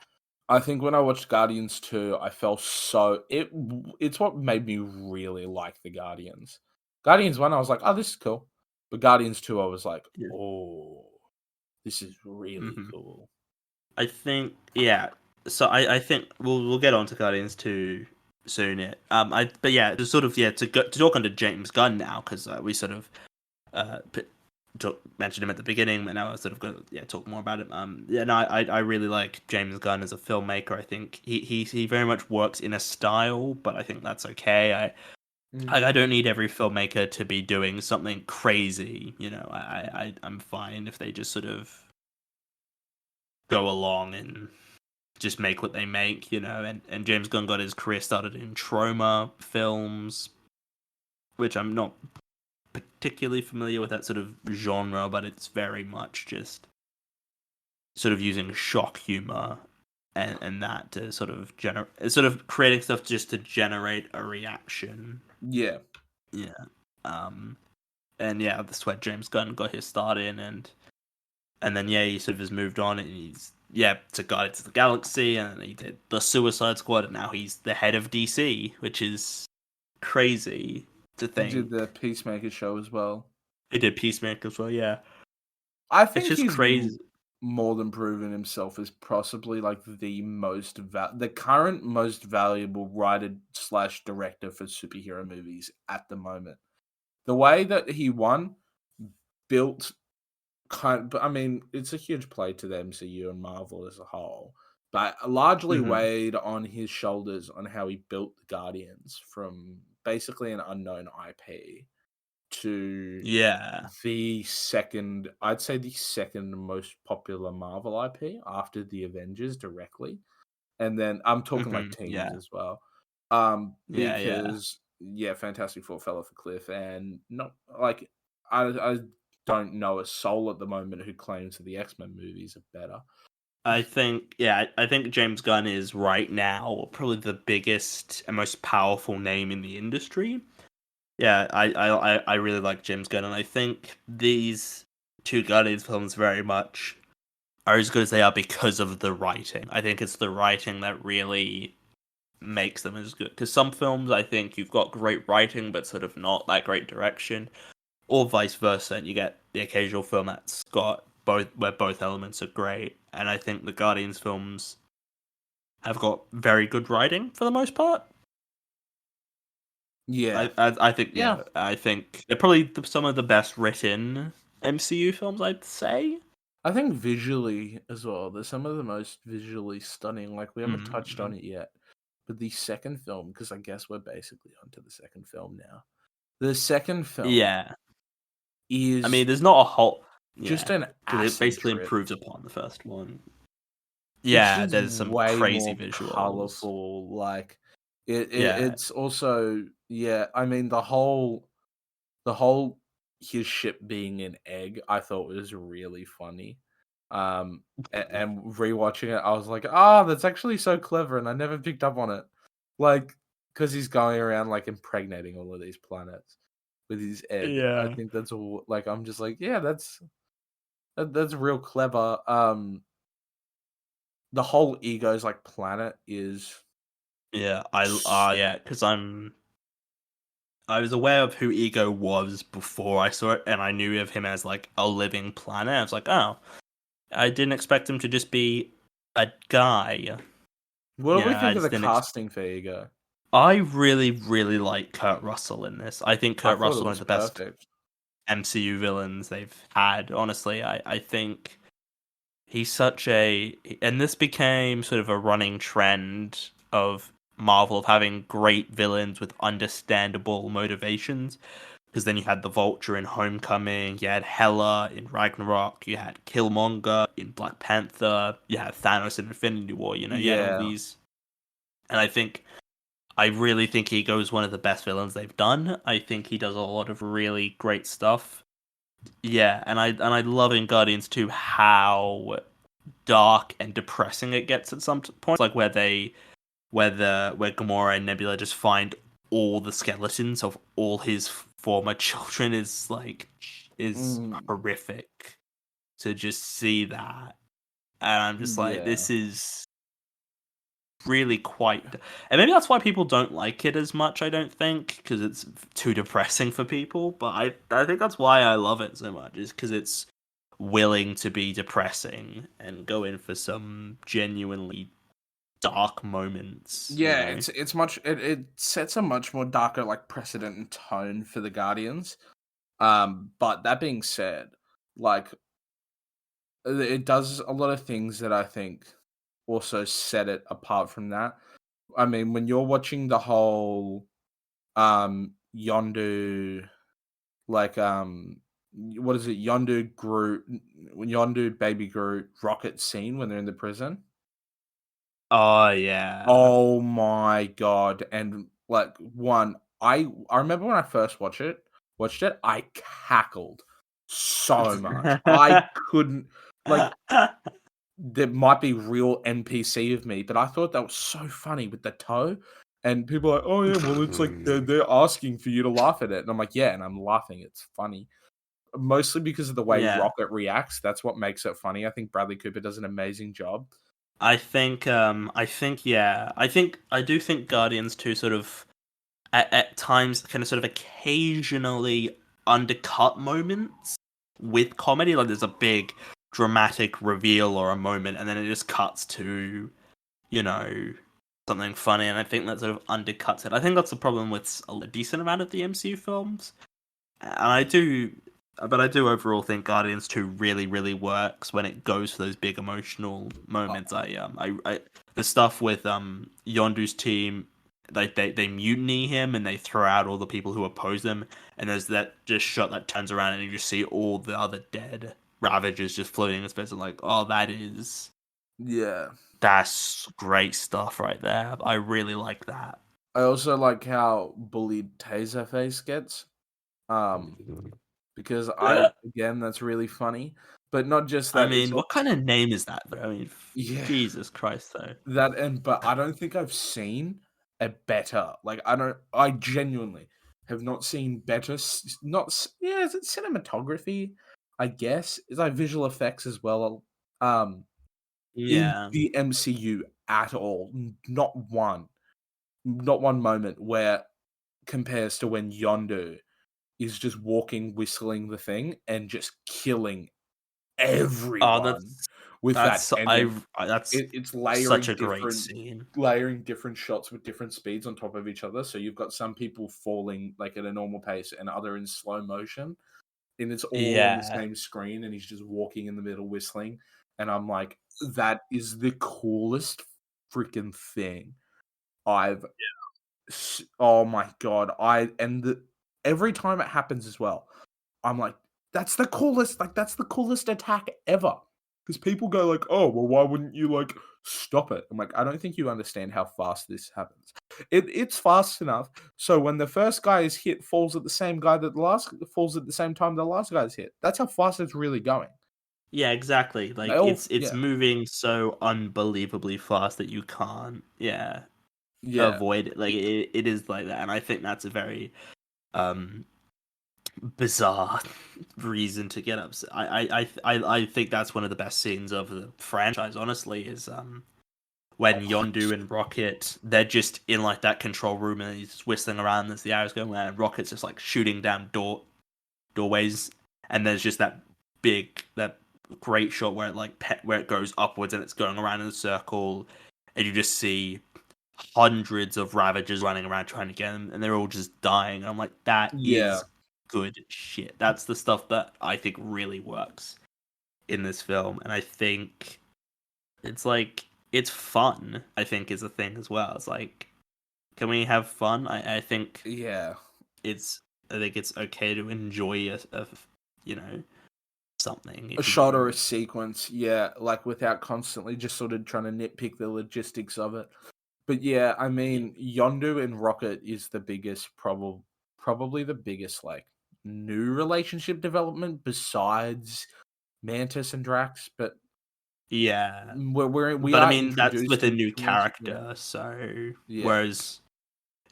[SPEAKER 2] I think when I watched Guardians 2, I felt so it's what made me really like the Guardians. Guardians 1, I was like, "Oh, this is cool." But Guardians 2, I was like,
[SPEAKER 1] Yeah.
[SPEAKER 2] "Oh, this is really
[SPEAKER 1] Mhm.
[SPEAKER 2] cool."
[SPEAKER 1] I think yeah. So I think we'll get on to Guardians 2 soon. Yeah. But yeah, to sort of to talk onto James Gunn now because we sort of uh mentioned him at the beginning, but now I sort of going to talk more about him. Yeah, no, I really like James Gunn as a filmmaker. I think he very much works in a style, but I think that's okay.
[SPEAKER 2] Mm.
[SPEAKER 1] I don't need every filmmaker to be doing something crazy. I'm fine if they just sort of go along and just make what they make. And James Gunn got his career started in trauma films, which I'm not particularly familiar with that sort of genre, but it's very much just sort of using shock humor and that to sort of sort of creating stuff just to generate a reaction.
[SPEAKER 2] Yeah.
[SPEAKER 1] Yeah. Um and yeah, that's where James Gunn got his start in, and and then he sort of has moved on, and he's to Guardians of the Galaxy, and he did the Suicide Squad, and now he's the head of DC, which is crazy to
[SPEAKER 2] He did the
[SPEAKER 1] think.
[SPEAKER 2] Peacemaker show as well.
[SPEAKER 1] He did Peacemaker as well, yeah.
[SPEAKER 2] I
[SPEAKER 1] It's
[SPEAKER 2] think
[SPEAKER 1] just
[SPEAKER 2] he's
[SPEAKER 1] crazy.
[SPEAKER 2] more than proven himself as possibly like the current most valuable writer slash director for superhero movies at the moment. The way that he built but I mean, it's a huge play to the MCU and Marvel as a whole, but largely
[SPEAKER 1] Hmm.
[SPEAKER 2] weighed on his shoulders on how he built the Guardians from basically an unknown IP to
[SPEAKER 1] Yeah.
[SPEAKER 2] I'd say the second most popular Marvel IP after the Avengers directly. And then I'm talking like teams
[SPEAKER 1] Yeah.
[SPEAKER 2] as well.
[SPEAKER 1] Yeah.
[SPEAKER 2] Because Fantastic Four fell off a cliff, and not like I don't know a soul at the moment who claims that the X-Men movies are better.
[SPEAKER 1] I think James Gunn is right now probably the biggest and most powerful name in the industry. Yeah, I really like James Gunn, and I think these two Guardians films very much are as good as they are because of the writing. I think it's the writing that really makes them as good. Because some films, I think you've got great writing, but sort of not that great direction, or vice versa, and you get the occasional film that's got both elements are great. And I think the Guardians films have got very good writing for the most part.
[SPEAKER 2] Yeah, yeah.
[SPEAKER 1] I think they're probably some of the best written MCU films, I'd say.
[SPEAKER 2] I think visually as well, they're some of the most visually stunning. Like we haven't touched on
[SPEAKER 1] Mm.
[SPEAKER 2] it yet, but the second film, because I guess we're basically onto the second film now. The second film
[SPEAKER 1] Yeah, I
[SPEAKER 2] is
[SPEAKER 1] mean, there's not a whole
[SPEAKER 2] just
[SPEAKER 1] yeah
[SPEAKER 2] an
[SPEAKER 1] because it
[SPEAKER 2] acid
[SPEAKER 1] basically
[SPEAKER 2] trip.
[SPEAKER 1] improves upon the first one.
[SPEAKER 2] It's
[SPEAKER 1] Yeah,
[SPEAKER 2] just
[SPEAKER 1] there's some
[SPEAKER 2] way
[SPEAKER 1] crazy
[SPEAKER 2] more
[SPEAKER 1] visuals.
[SPEAKER 2] colorful. Like
[SPEAKER 1] Yeah,
[SPEAKER 2] it's also I mean the whole his ship being an egg, I thought was really funny. And rewatching it, I was like, that's actually so clever, and I never picked up on it. Like, because he's going around like impregnating all of these planets with his egg. I
[SPEAKER 1] yeah,
[SPEAKER 2] think that's all. Like, I'm just like, yeah, that's real clever. The whole Ego's like planet is
[SPEAKER 1] yeah.
[SPEAKER 2] s-
[SPEAKER 1] Yeah, because I was aware of who Ego was before I saw it, and I knew of him as like a living planet. I was like, oh, I didn't expect him to just be a guy.
[SPEAKER 2] What do we
[SPEAKER 1] Yeah, I
[SPEAKER 2] think of
[SPEAKER 1] just
[SPEAKER 2] the
[SPEAKER 1] didn't.
[SPEAKER 2] casting for Ego?
[SPEAKER 1] I really, really like Kurt Russell in this. I think
[SPEAKER 2] I
[SPEAKER 1] Kurt
[SPEAKER 2] thought
[SPEAKER 1] Russell's
[SPEAKER 2] it
[SPEAKER 1] one of
[SPEAKER 2] was
[SPEAKER 1] the best
[SPEAKER 2] perfect.
[SPEAKER 1] MCU villains they've had. Honestly, I think he's such and this became sort of a running trend of Marvel of having great villains with understandable motivations. Because then you had the Vulture in Homecoming, you had Hela in Ragnarok, you had Killmonger in Black Panther, you had Thanos in Infinity War. You had all
[SPEAKER 2] Yeah,
[SPEAKER 1] these, and I really think Ego is one of the best villains they've done. I think he does a lot of really great stuff. Yeah, and I love in Guardians too how dark and depressing it gets at some points, like where Gamora and Nebula just find all the skeletons of all his former children is
[SPEAKER 2] mm,
[SPEAKER 1] horrific to just see that, and I'm just like,
[SPEAKER 2] yeah.
[SPEAKER 1] this is really quite, and maybe that's why people don't like it as much. I don't think because it's too depressing for people, but I think that's why I love it so much is because it's willing to be depressing and go in for some genuinely dark moments, you
[SPEAKER 2] Yeah,
[SPEAKER 1] know?
[SPEAKER 2] it's much it sets a much more darker like precedent and tone for the Guardians. But that being said, like it does a lot of things that I think also set it apart from that. I mean, when you're watching the whole Yondu like what is it, Yondu Groot Yondu baby Groot rocket scene when they're in the prison.
[SPEAKER 1] Oh yeah.
[SPEAKER 2] Oh my god! And like I remember when I first watched it, I cackled so much. I couldn't like there might be real NPC of me, but I thought that was so funny with the toe. And people are like, oh yeah, well it's like they're asking for you to laugh at it, and I'm like, yeah, and I'm laughing. It's funny. mostly because of the way
[SPEAKER 1] Yeah.
[SPEAKER 2] Rocket reacts. That's what makes it funny. I think Bradley Cooper does an amazing job.
[SPEAKER 1] I do think Guardians 2 sort of at times kind of sort of occasionally undercut moments with comedy. Like there's a big dramatic reveal or a moment, and then it just cuts to, you know, something funny, and I think that sort of undercuts it. I think that's the problem with a decent amount of the MCU films. And I do overall think Guardians 2 really, really works when it goes for those big emotional moments. The stuff with Yondu's team, they mutiny him and they throw out all the people who oppose them, and there's that just shot that turns around and you just see all the other dead Ravagers just floating in his face, and like, oh,
[SPEAKER 2] Yeah.
[SPEAKER 1] that's great stuff right there. I really like that.
[SPEAKER 2] I also like how bullied Taserface gets. Because again, that's really funny. But not just
[SPEAKER 1] I
[SPEAKER 2] that, it's
[SPEAKER 1] mean, what kind of name is that though? I mean,
[SPEAKER 2] yeah,
[SPEAKER 1] Jesus Christ, though.
[SPEAKER 2] but I don't think I've seen a better. Like I genuinely have not seen better. Is it cinematography? I guess is like visual effects as well. In
[SPEAKER 1] Yeah.
[SPEAKER 2] the MCU at all, not one moment where compares to when Yondu is just walking, whistling the thing, and just killing
[SPEAKER 1] Oh,
[SPEAKER 2] everyone with that. And then
[SPEAKER 1] that's
[SPEAKER 2] it's
[SPEAKER 1] such a great scene.
[SPEAKER 2] layering different shots with different speeds on top of each other. So you've got some people falling like at a normal pace and other in slow motion, and it's all on the
[SPEAKER 1] Yeah.
[SPEAKER 2] same screen. And he's just walking in the middle, whistling. And I'm like, that is the coolest freaking thing I've. Oh my god! Every time it happens as well, I'm like, that's the coolest. Like that's the coolest attack ever. Because people go like, oh well, why wouldn't you like stop it? I'm like, I don't think you understand how fast this happens. It's fast enough. So when the first guy is hit, falls at the same guy that the last falls at the same time the last guy's hit. That's how fast it's really going.
[SPEAKER 1] Yeah, exactly.
[SPEAKER 2] They
[SPEAKER 1] Like
[SPEAKER 2] all,
[SPEAKER 1] it's
[SPEAKER 2] yeah,
[SPEAKER 1] moving so unbelievably fast that you can't, yeah,
[SPEAKER 2] yeah,
[SPEAKER 1] avoid it. Like it is like that, and I think that's a very um bizarre reason to get upset. I think that's one of the best scenes of the franchise. Honestly, is when Yondu and Rocket, they're just in like that control room and he's just whistling around as the arrows going around, and Rocket's just like shooting down doorways, and there's just that great shot where where it goes upwards and it's going around in a circle, and you just see hundreds of Ravagers running around trying to get them, and they're all just dying. And I'm like, that
[SPEAKER 2] yeah.
[SPEAKER 1] is good shit. That's the stuff that I think really works in this film, and I think it's like it's fun. I think is a thing as well. It's like, can we have fun? I think
[SPEAKER 2] Yeah.
[SPEAKER 1] it's I think it's okay to enjoy you know something
[SPEAKER 2] A
[SPEAKER 1] if
[SPEAKER 2] shot
[SPEAKER 1] you
[SPEAKER 2] or a sequence, yeah, like without constantly just sort of trying to nitpick the logistics of it. But yeah, I mean, Yondu and Rocket is the biggest, probably the biggest like new relationship development besides Mantis and Drax. But
[SPEAKER 1] yeah.
[SPEAKER 2] we
[SPEAKER 1] But I
[SPEAKER 2] are
[SPEAKER 1] mean that's with a
[SPEAKER 2] introducing
[SPEAKER 1] new
[SPEAKER 2] to Mantis, yeah,
[SPEAKER 1] character, so
[SPEAKER 2] yeah.
[SPEAKER 1] whereas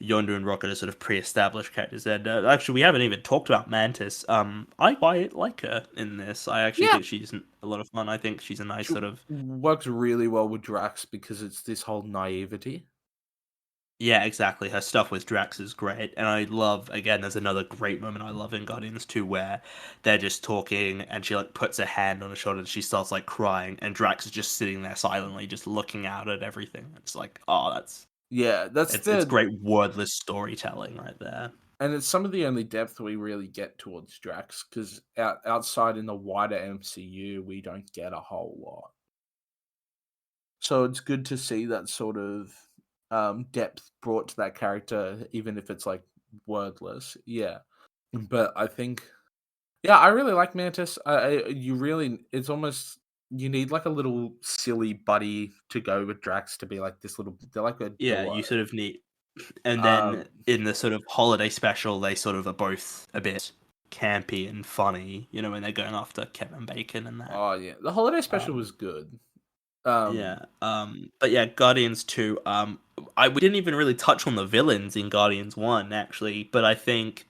[SPEAKER 1] Yondu and Rocket are sort of pre-established characters. And actually, we haven't even talked about Mantis. I quite like her in this. I actually
[SPEAKER 2] Yeah,
[SPEAKER 1] think she's a lot of fun. I think she's a nice
[SPEAKER 2] she
[SPEAKER 1] sort of
[SPEAKER 2] works really well with Drax because it's this whole naivety.
[SPEAKER 1] yeah, exactly. Her stuff with Drax is great, and I love again. There's another great moment I love in Guardians 2 where they're just talking, and she like puts her hand on her shoulder, and she starts like crying, and Drax is just sitting there silently, just looking out at everything. It's like, oh,
[SPEAKER 2] Yeah, that's
[SPEAKER 1] it's
[SPEAKER 2] the
[SPEAKER 1] great wordless storytelling right there.
[SPEAKER 2] and it's some of the only depth we really get towards Drax because outside in the wider MCU, we don't get a whole lot. So it's good to see that sort of depth brought to that character, even if it's like wordless. Yeah, but I think, yeah, I really like Mantis. You really, it's almost you need like a little silly buddy to go with Drax to be like this little. They're like a
[SPEAKER 1] Yeah,
[SPEAKER 2] duo.
[SPEAKER 1] you sort of need. And then
[SPEAKER 2] Um,
[SPEAKER 1] in the sort of holiday special, they sort of are both a bit campy and funny, when they're going after Kevin Bacon and that.
[SPEAKER 2] oh yeah, the holiday special
[SPEAKER 1] Um,
[SPEAKER 2] was good.
[SPEAKER 1] yeah. But yeah, Guardians 2. We didn't even really touch on the villains in Guardians 1, actually, but I think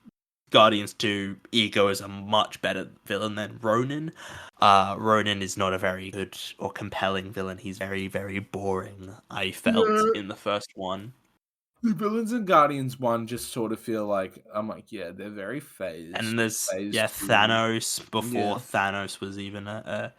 [SPEAKER 1] Guardians 2, Ego is a much better villain than Ronan. Ronan is not a very good or compelling villain. He's very, very boring, I felt,
[SPEAKER 2] Yeah.
[SPEAKER 1] in the first one.
[SPEAKER 2] The villains in Guardians 1 just sort of feel like, I'm like, yeah, they're very
[SPEAKER 1] And then
[SPEAKER 2] phased.
[SPEAKER 1] there's,
[SPEAKER 2] Phase
[SPEAKER 1] yeah,
[SPEAKER 2] 2.
[SPEAKER 1] Thanos, before
[SPEAKER 2] Yeah.
[SPEAKER 1] Thanos was even a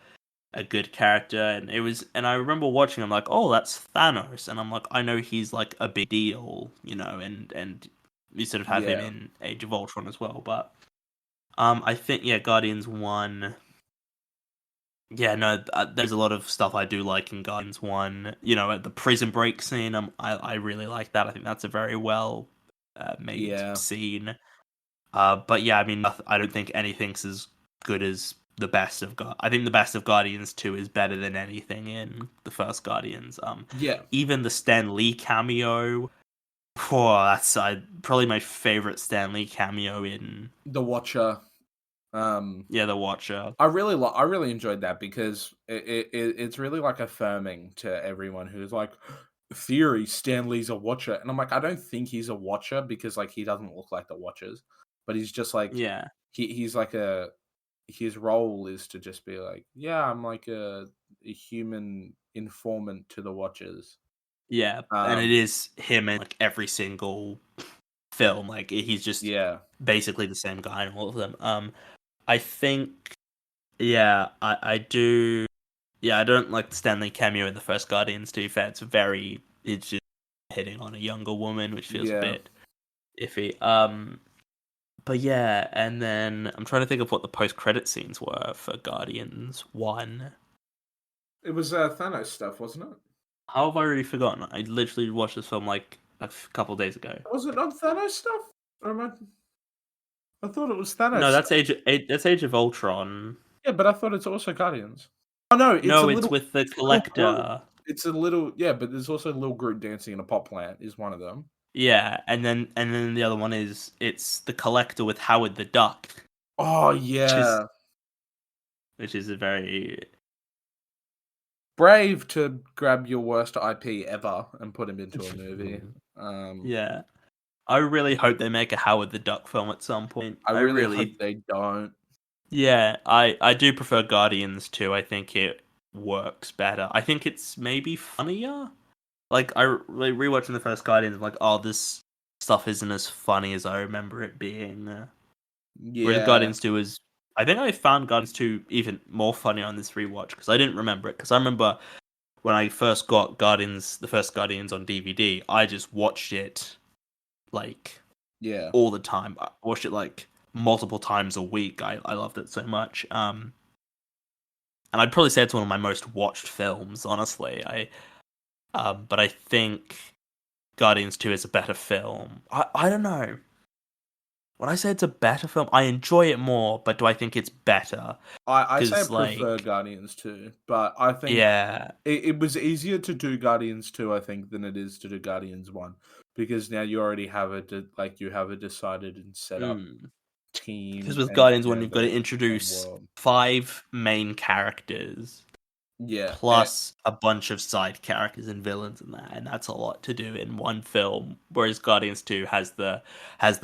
[SPEAKER 1] good character. And I remember watching, I'm like, oh, that's Thanos. And I'm like, I know he's like a big deal, and we sort of have him
[SPEAKER 2] Yeah.
[SPEAKER 1] in Age of Ultron as well. But I think, yeah, Guardians 1. Yeah, no, there's a lot of stuff I do like in Guardians 1. At the prison break scene, I really like that. I think that's a very well made
[SPEAKER 2] Yeah.
[SPEAKER 1] scene. But yeah, I mean, I don't think anything's as good as the best of God. I think the best of Guardians 2 is better than anything in the first Guardians.
[SPEAKER 2] Yeah.
[SPEAKER 1] Even the Stan Lee cameo. That's probably my favorite Stan Lee cameo in,
[SPEAKER 2] The Watcher. Um,
[SPEAKER 1] yeah, The Watcher.
[SPEAKER 2] I really enjoyed that because it's really like affirming to everyone who's like, theory Stanley's a Watcher, and I'm like, I don't think he's a Watcher because like he doesn't look like the Watchers, but he's just like
[SPEAKER 1] Yeah,
[SPEAKER 2] he's like a his role is to just be like, yeah, I'm like a human informant to the Watchers.
[SPEAKER 1] yeah, and it
[SPEAKER 2] Um,
[SPEAKER 1] is him in like every single film. Like he's just
[SPEAKER 2] yeah,
[SPEAKER 1] basically the same guy in all of them. I think, yeah, I do. Yeah, I don't like the Stanley cameo in the first Guardians, to be fair. It's just hitting on a younger woman, which feels a
[SPEAKER 2] yeah.
[SPEAKER 1] bit iffy. But yeah, and then I'm trying to think of what the post-credit scenes were for Guardians 1.
[SPEAKER 2] It was Thanos stuff, wasn't it?
[SPEAKER 1] How have I already forgotten? I literally watched this film like a couple days ago.
[SPEAKER 2] Was it not Thanos stuff? Or I thought it was
[SPEAKER 1] No,
[SPEAKER 2] Thanos.
[SPEAKER 1] that's Age of Ultron.
[SPEAKER 2] Yeah, but I thought it's also Guardians. Oh no, it's a
[SPEAKER 1] No, it's
[SPEAKER 2] little
[SPEAKER 1] with the
[SPEAKER 2] little Groot.
[SPEAKER 1] Collector.
[SPEAKER 2] It's a little yeah, but there's also a little Groot dancing in a pot plant is one of them.
[SPEAKER 1] Yeah, and then the other one is it's the Collector with Howard the Duck,
[SPEAKER 2] Oh
[SPEAKER 1] which is
[SPEAKER 2] yeah.
[SPEAKER 1] which is a very,
[SPEAKER 2] Brave to grab your worst IP ever and put him into a movie.
[SPEAKER 1] yeah. I really hope they make a Howard the Duck film at some point.
[SPEAKER 2] I
[SPEAKER 1] I
[SPEAKER 2] really hope
[SPEAKER 1] really,
[SPEAKER 2] they don't.
[SPEAKER 1] yeah. I do prefer Guardians too. I think it works better. I think it's maybe funnier. Like rewatching the first Guardians, I'm like, oh, this stuff isn't as funny as I remember it being. Whereas
[SPEAKER 2] Yeah.
[SPEAKER 1] Guardians 2 is, I think I found Guardians 2 even more funny on this rewatch because I didn't remember it. Because I remember when I first got Guardians, the first Guardians on DVD, I just watched it like
[SPEAKER 2] Yeah.
[SPEAKER 1] all the time. I watched it like multiple times a week. I loved it so much. And I'd probably say it's one of my most watched films, honestly. But I think Guardians 2 is a better film. I don't know. When I say it's a better film, I enjoy it more, but do I think it's better?
[SPEAKER 2] I say I
[SPEAKER 1] Because,
[SPEAKER 2] prefer
[SPEAKER 1] like,
[SPEAKER 2] Guardians 2, but I think
[SPEAKER 1] yeah,
[SPEAKER 2] it was easier to do Guardians 2, I think, than it is to do Guardians 1. Because now you already have you have a decided and set up
[SPEAKER 1] because
[SPEAKER 2] team
[SPEAKER 1] with
[SPEAKER 2] and
[SPEAKER 1] Guardians 1, you've got to
[SPEAKER 2] universe and
[SPEAKER 1] introduce
[SPEAKER 2] world.
[SPEAKER 1] 5 main characters
[SPEAKER 2] Yeah.
[SPEAKER 1] plus a bunch of side characters and villains in that, and that's a lot to do in one film. Whereas Guardians 2 has the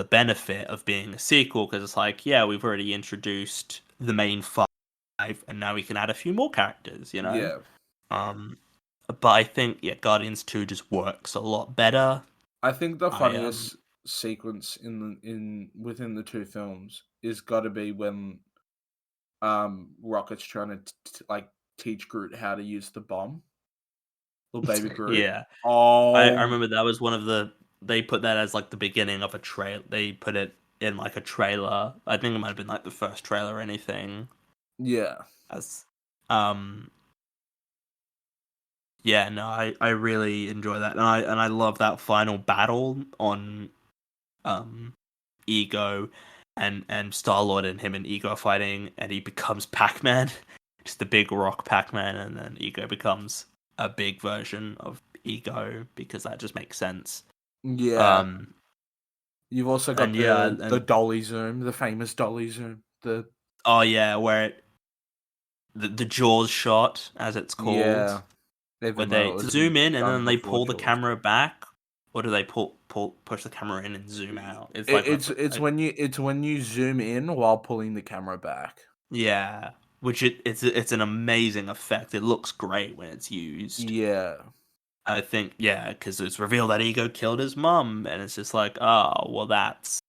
[SPEAKER 1] benefit of being a sequel because it's like, yeah, we've already introduced the main 5, and now we can add a few more characters.
[SPEAKER 2] Yeah.
[SPEAKER 1] Um, but I think, yeah, Guardians 2 just works a lot better.
[SPEAKER 2] I think the
[SPEAKER 1] I
[SPEAKER 2] funniest sequence in within the two films is got to be when Rocket's trying to like teach Groot how to use the bomb. Little baby Groot.
[SPEAKER 1] Yeah, I
[SPEAKER 2] Oh,
[SPEAKER 1] remember that was one of they put that as like the beginning of a trail. They put it in like a trailer. I think it might have been like the first trailer or anything.
[SPEAKER 2] yeah.
[SPEAKER 1] As um yeah, no, I really enjoy that, and I love that final battle on um Ego, and Star Lord and him and Ego are fighting, and he becomes Pac-Man, just the big rock Pac-Man, and then Ego becomes a big version of Ego because that just makes sense.
[SPEAKER 2] Yeah.
[SPEAKER 1] Um,
[SPEAKER 2] You've also got
[SPEAKER 1] and yeah,
[SPEAKER 2] the
[SPEAKER 1] and
[SPEAKER 2] dolly zoom, the famous dolly zoom. The
[SPEAKER 1] oh yeah, where the Jaws shot, as it's called,
[SPEAKER 2] yeah.
[SPEAKER 1] where
[SPEAKER 2] Even though
[SPEAKER 1] they
[SPEAKER 2] it was
[SPEAKER 1] zoom in and
[SPEAKER 2] done
[SPEAKER 1] then they
[SPEAKER 2] before
[SPEAKER 1] pull the
[SPEAKER 2] Jaws.
[SPEAKER 1] camera back, or do they push the camera in and zoom out. It's
[SPEAKER 2] It,
[SPEAKER 1] like
[SPEAKER 2] it's when you zoom in while pulling the camera back.
[SPEAKER 1] yeah, which it's an amazing effect. It looks great when it's used.
[SPEAKER 2] Yeah.
[SPEAKER 1] I think yeah, because it's revealed that Ego killed his mum, and it's just like, oh well, that's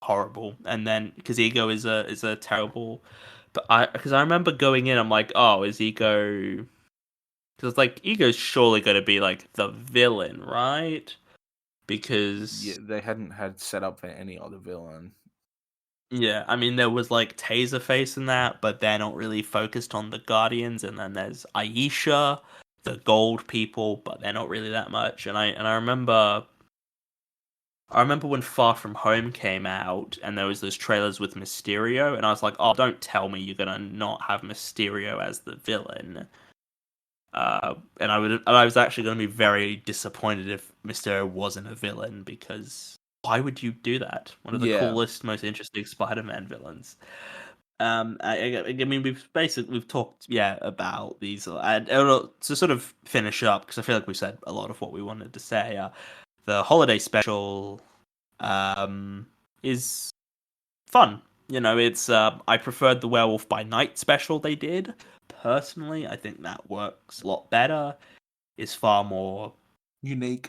[SPEAKER 1] horrible. And then because Ego is a terrible, but I remember going in, I'm like, oh, is Ego? Because like Ego's surely going to be like the villain, right?
[SPEAKER 2] Yeah,
[SPEAKER 1] Because
[SPEAKER 2] they hadn't had set up for any other villain.
[SPEAKER 1] yeah, I mean there was like Taserface in that, but they're not really focused on the Guardians. And then there's Aisha, the Gold people, but they're not really that much. And I remember when Far From Home came out, and there was those trailers with Mysterio, and I was like, oh, don't tell me you're gonna not have Mysterio as the villain. And I was actually going to be very disappointed if Mysterio wasn't a villain, because why would you do that? One of the
[SPEAKER 2] Yeah.
[SPEAKER 1] coolest, most interesting Spider-Man villains. I mean, we've talked about these, and to sort of finish up, because I feel like we said a lot of what we wanted to say. The holiday special is fun. You know, it's I preferred the Werewolf by Night special they did. Personally, I think that works a lot better. Is far more
[SPEAKER 2] Unique.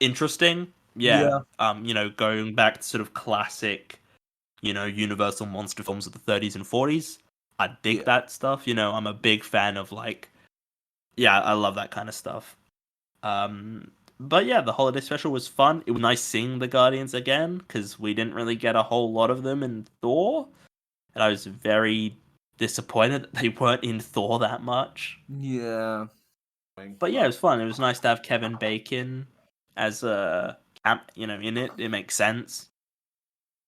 [SPEAKER 1] interesting. Yeah.
[SPEAKER 2] Yeah.
[SPEAKER 1] You know, going back to sort of classic, you know, Universal monster films of the 30s and 40s. I dig
[SPEAKER 2] Yeah.
[SPEAKER 1] that stuff. You know, I'm a big fan of like, yeah, I love that kind of stuff. But yeah, the holiday special was fun. It was nice seeing the Guardians again, because we didn't really get a whole lot of them in Thor, and I was very disappointed that they weren't in Thor that much.
[SPEAKER 2] Yeah.
[SPEAKER 1] But yeah, it was fun. It was nice to have Kevin Bacon as a camp, you know, in it. It makes sense.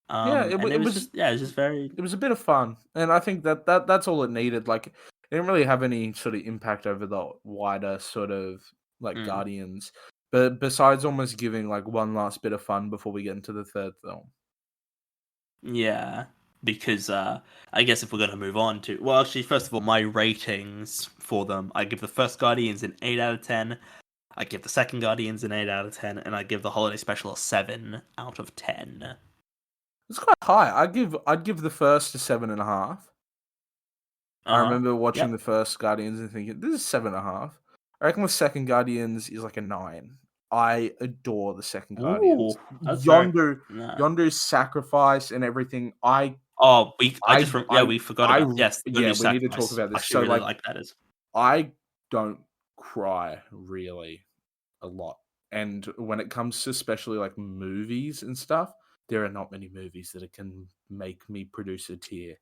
[SPEAKER 2] Yeah, it,
[SPEAKER 1] And
[SPEAKER 2] it
[SPEAKER 1] it was
[SPEAKER 2] was
[SPEAKER 1] just it was just very
[SPEAKER 2] it was a bit of fun, and I think that's all it needed. Like, it didn't really have any sort of impact over the wider sort of like
[SPEAKER 1] mm,
[SPEAKER 2] Guardians, but besides almost giving like one last bit of fun before we get into the third film.
[SPEAKER 1] yeah. Because I guess if we're gonna move on to, well, actually, first of all, my ratings for them, I give the first Guardians an 8 out of 10. I give the second Guardians an 8 out of 10, and I give the holiday special a 7 out of 10.
[SPEAKER 2] It's quite high. I'd give the first a 7.5. I remember watching the
[SPEAKER 1] Yep.
[SPEAKER 2] first Guardians and thinking, this is 7.5. I reckon the second Guardians is like a 9. I adore the second
[SPEAKER 1] Ooh,
[SPEAKER 2] Guardians.
[SPEAKER 1] that's very. No.
[SPEAKER 2] Yondu's sacrifice and everything.
[SPEAKER 1] Oh,
[SPEAKER 2] I,
[SPEAKER 1] we forgot about, yes, the
[SPEAKER 2] yeah,
[SPEAKER 1] Yondu
[SPEAKER 2] we need to talk
[SPEAKER 1] sacrifice.
[SPEAKER 2] about
[SPEAKER 1] I
[SPEAKER 2] this.
[SPEAKER 1] actually
[SPEAKER 2] So,
[SPEAKER 1] really
[SPEAKER 2] like,
[SPEAKER 1] like that as.
[SPEAKER 2] I don't cry really a lot. And when it comes to especially like movies and stuff, there are not many movies that can make me produce a tear.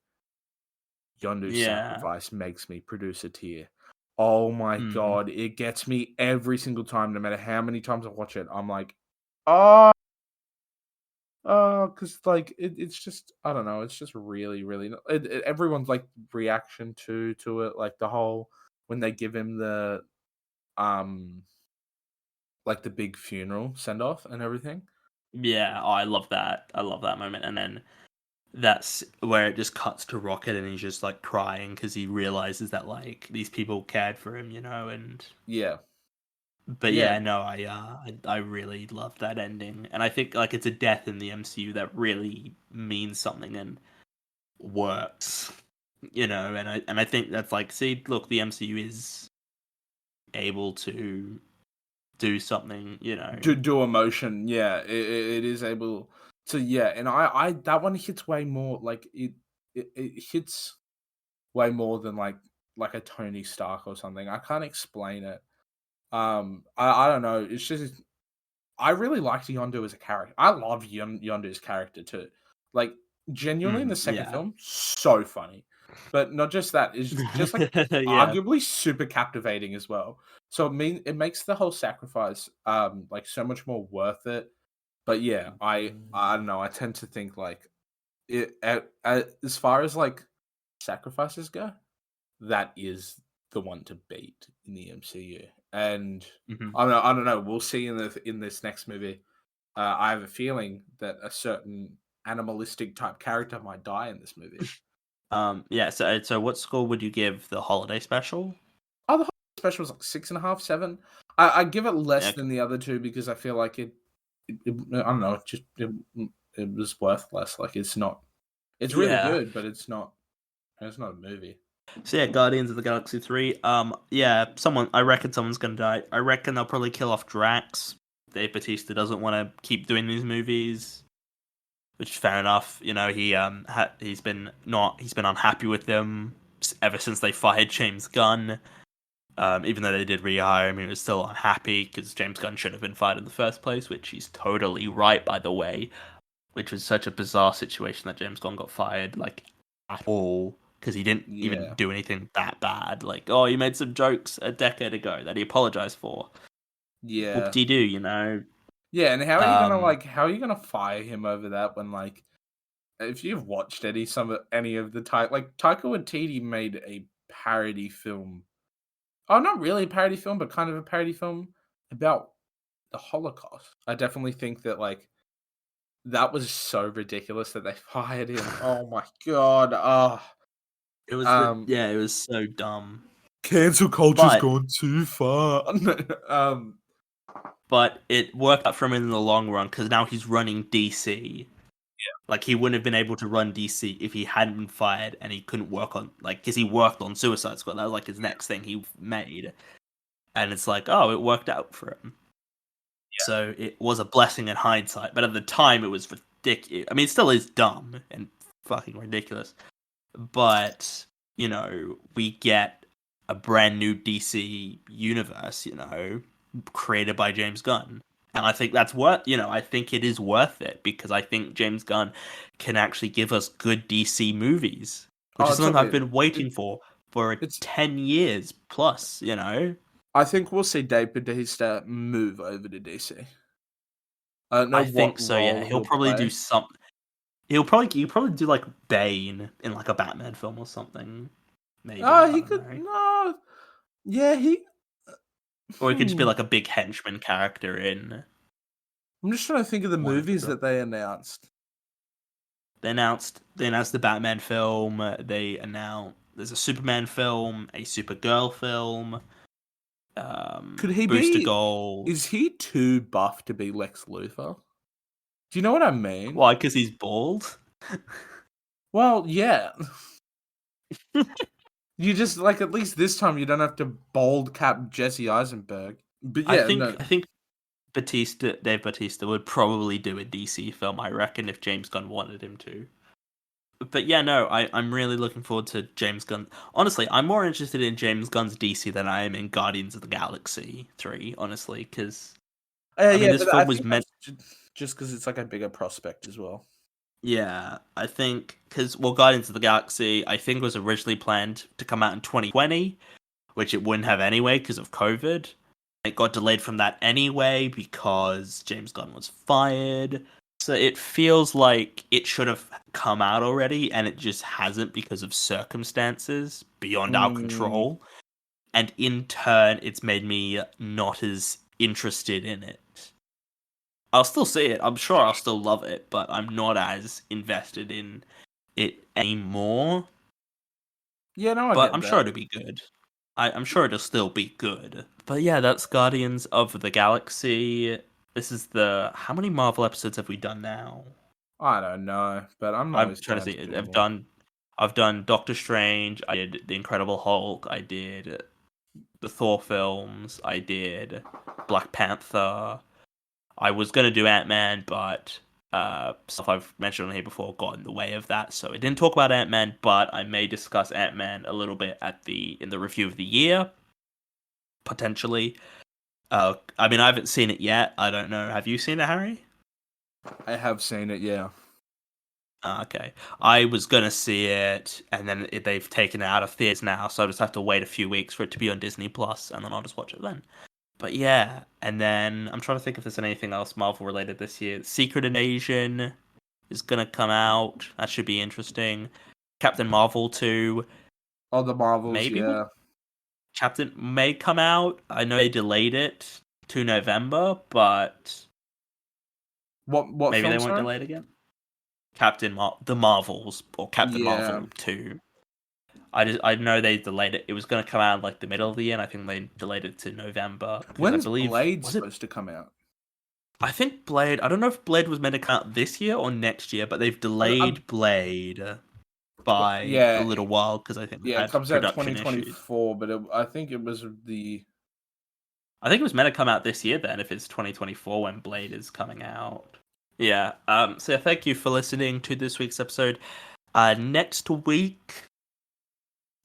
[SPEAKER 2] Yondu's
[SPEAKER 1] Yeah.
[SPEAKER 2] sacrifice makes me produce a tear. Oh my
[SPEAKER 1] Mm.
[SPEAKER 2] god, it gets me every single time, no matter how many times I watch it. I'm like, oh, because like it's just I don't know, it's just really, really everyone's like reaction to it, like the whole when they give him the um like the big funeral send off and everything.
[SPEAKER 1] Yeah, oh, I love that. I love that moment. And then that's where it just cuts to Rocket, and he's just like crying because he realizes that like these people cared for him, you know. And
[SPEAKER 2] Yeah,
[SPEAKER 1] but
[SPEAKER 2] yeah,
[SPEAKER 1] yeah, no, I really love that ending, and I think like it's a death in the MCU that really means something and works, you know. And I think that's like, see, look, the MCU is able to do something, you know.
[SPEAKER 2] do emotion. Yeah, it is able to. Yeah, and I that one hits way more. Like it hits way more than like a Tony Stark or something. I can't explain it. I don't know. It's just I really liked Yondu as a character. I love Yondu's character too. Like, genuinely in the second
[SPEAKER 1] Yeah.
[SPEAKER 2] film, so funny. But not just that, it's just like
[SPEAKER 1] Yeah.
[SPEAKER 2] arguably super captivating as well. So it makes the whole sacrifice like so much more worth it. But yeah, I don't know. I tend to think like as far as like sacrifices go, that is the one to beat in the MCU. And
[SPEAKER 1] Mhm.
[SPEAKER 2] I don't know. We'll see in this next movie. I have a feeling that a certain animalistic type character might die in this movie.
[SPEAKER 1] Yeah. So what score would you give the holiday special?
[SPEAKER 2] Oh, the Special was like 6.5, 7. I give it less
[SPEAKER 1] Yeah.
[SPEAKER 2] than the other two because I feel like it I don't know, it was worth less. Like it's not. It's really
[SPEAKER 1] Yeah.
[SPEAKER 2] good, but it's not. It's not a movie.
[SPEAKER 1] So yeah, Guardians of the Galaxy 3. Yeah, I reckon someone's gonna die. I reckon they'll probably kill off Drax. Dave Bautista doesn't want to keep doing these movies, which is fair enough. You know, he's been unhappy with them ever since they fired James Gunn. Even though they did rehire him, he was still unhappy because James Gunn should have been fired in the first place, which he's totally right, by the way. Which was such a bizarre situation that James Gunn got fired, like, at all, because he didn't even do anything that bad. Like, oh, he made some jokes a decade ago that he apologized for.
[SPEAKER 2] Yeah.
[SPEAKER 1] Whoop-de-doo, you know?
[SPEAKER 2] Yeah, and how are you gonna fire him over that when, like, if you've watched any of the Taika Waititi made a parody film. Oh, not really a parody film, but kind of a parody film about the Holocaust. I definitely think that, like, that was so ridiculous that they fired him. Oh my god.
[SPEAKER 1] It was, it was so dumb.
[SPEAKER 2] Cancel culture's gone too far.
[SPEAKER 1] But it worked out for him in the long run because now he's running DC. Yeah. Like, he wouldn't have been able to run DC if he hadn't been fired and he couldn't work on, like, because he worked on Suicide Squad. That was, like, his next thing he made. And it's like, oh, it worked out for him. Yeah. So it was a blessing in hindsight. But at the time, it was ridiculous. I mean, it still is dumb and fucking ridiculous. But, you know, we get a brand new DC universe, you know, created by James Gunn. And I think I think it is worth it because I think James Gunn can actually give us good DC movies, which is something I've been waiting for 10 years plus, you know.
[SPEAKER 2] I think we'll see Dave Bautista move over to DC. I don't know
[SPEAKER 1] I think so, yeah. He'll probably do something. He'll probably do like Bane in like a Batman film or something. Maybe.
[SPEAKER 2] Oh, he could. No. Yeah, he.
[SPEAKER 1] Or he could just be like a big henchman character in.
[SPEAKER 2] I'm just trying to think of the movies that they announced.
[SPEAKER 1] They announced the Batman film. They announced there's a Superman film, a Supergirl film.
[SPEAKER 2] Could he
[SPEAKER 1] Booster Gold?
[SPEAKER 2] Is he too buff to be Lex Luthor? Do you know what I mean?
[SPEAKER 1] Why? Because he's bald?
[SPEAKER 2] Well, yeah. You just, like, at least this time you don't have to bald cap Jesse Eisenberg. But yeah,
[SPEAKER 1] I think Dave Bautista would probably do a DC film, I reckon, if James Gunn wanted him to. But yeah, no, I'm really looking forward to James Gunn. Honestly, I'm more interested in James Gunn's DC than I am in Guardians of the Galaxy 3, honestly, because
[SPEAKER 2] this film was meant just because it's like a bigger prospect as well.
[SPEAKER 1] Yeah, I think because Guardians of the Galaxy, I think was originally planned to come out in 2020, which it wouldn't have anyway because of COVID. It got delayed from that anyway because James Gunn was fired. So it feels like it should have come out already, and it just hasn't because of circumstances beyond our control. And in turn, it's made me not as interested in it. I'll still see it. I'm sure I'll still love it, but I'm not as invested in it anymore.
[SPEAKER 2] Yeah, no,
[SPEAKER 1] but I'm sure it'll be good. I'm sure it'll still be good. But yeah, that's Guardians of the Galaxy. This is how many Marvel episodes have we done now?
[SPEAKER 2] I don't know, but I'm
[SPEAKER 1] trying to see. I've done Doctor Strange. I did The Incredible Hulk. I did the Thor films. I did Black Panther. I was gonna do Ant-Man, but stuff I've mentioned on here before got in the way of that, so I didn't talk about Ant-Man. But I may discuss Ant-Man a little bit in the review of the year, potentially. I mean, I haven't seen it yet. I don't know. Have you seen it, Harry?
[SPEAKER 2] I have seen it, yeah.
[SPEAKER 1] Okay. I was gonna see it, and then they've taken it out of theaters now, so I just have to wait a few weeks for it to be on Disney Plus, and then I'll just watch it then. But yeah, and then I'm trying to think if there's anything else Marvel related this year. Secret Invasion is gonna come out. That should be interesting. Captain Marvel 2.
[SPEAKER 2] Oh, the Marvels,
[SPEAKER 1] maybe,
[SPEAKER 2] yeah.
[SPEAKER 1] Captain may come out. I know they delayed it to November, but
[SPEAKER 2] what
[SPEAKER 1] maybe they won't delay it again. The Marvels or Captain Marvel 2. I know they delayed it. It was going to come out like the middle of the year, and I think they delayed it to November.
[SPEAKER 2] When's
[SPEAKER 1] I believe
[SPEAKER 2] Blade supposed to come out?
[SPEAKER 1] I think Blade. I don't know if Blade was meant to come out this year or next year, but they've delayed Blade by a little while because I think
[SPEAKER 2] it comes out 2024, but I think it was
[SPEAKER 1] I think it was meant to come out this year then, if it's 2024 when Blade is coming out. Yeah. So thank you for listening to this week's episode. Next week,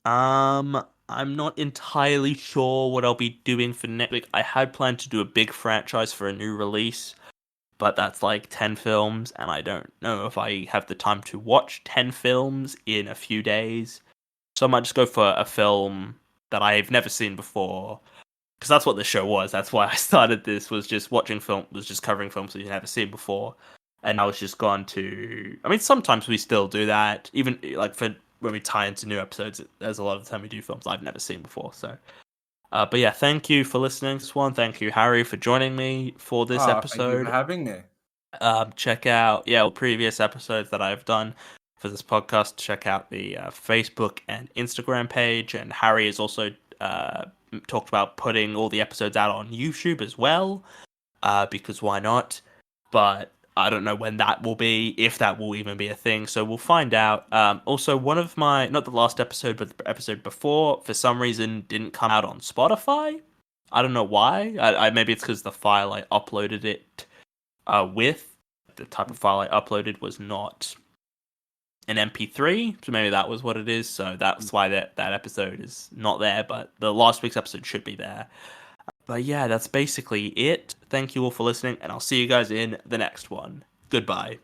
[SPEAKER 1] I'm not entirely sure what I'll be doing for next week. I had planned to do a big franchise for a new release, but that's like 10 films, and I don't know if I have the time to watch 10 films in a few days. So I might just go for a film that I've never seen before, because that's what the show was. That's why I started this, was just covering films that you've never seen before. And I was just gone to... I mean, sometimes we still do that. Even like for when we tie into new episodes, there's a lot of the time we do films I've never seen before. So, but yeah, thank you for listening to this one. Thank you, Harry, for joining me for this episode.
[SPEAKER 2] Thank you for having me.
[SPEAKER 1] Check out previous episodes that I've done for this podcast. Check out the Facebook and Instagram page. And Harry has also talked about putting all the episodes out on YouTube as well, because why not? But I don't know when that will be, if that will even be a thing, so we'll find out. Also, one of my, not the last episode, but the episode before, for some reason, didn't come out on Spotify. I don't know why. Maybe it's because the file I uploaded it with, the type of file I uploaded was not an MP3, so maybe that was what it is, so that's why that episode is not there, but the last week's episode should be there. But yeah, that's basically it. Thank you all for listening, and I'll see you guys in the next one. Goodbye.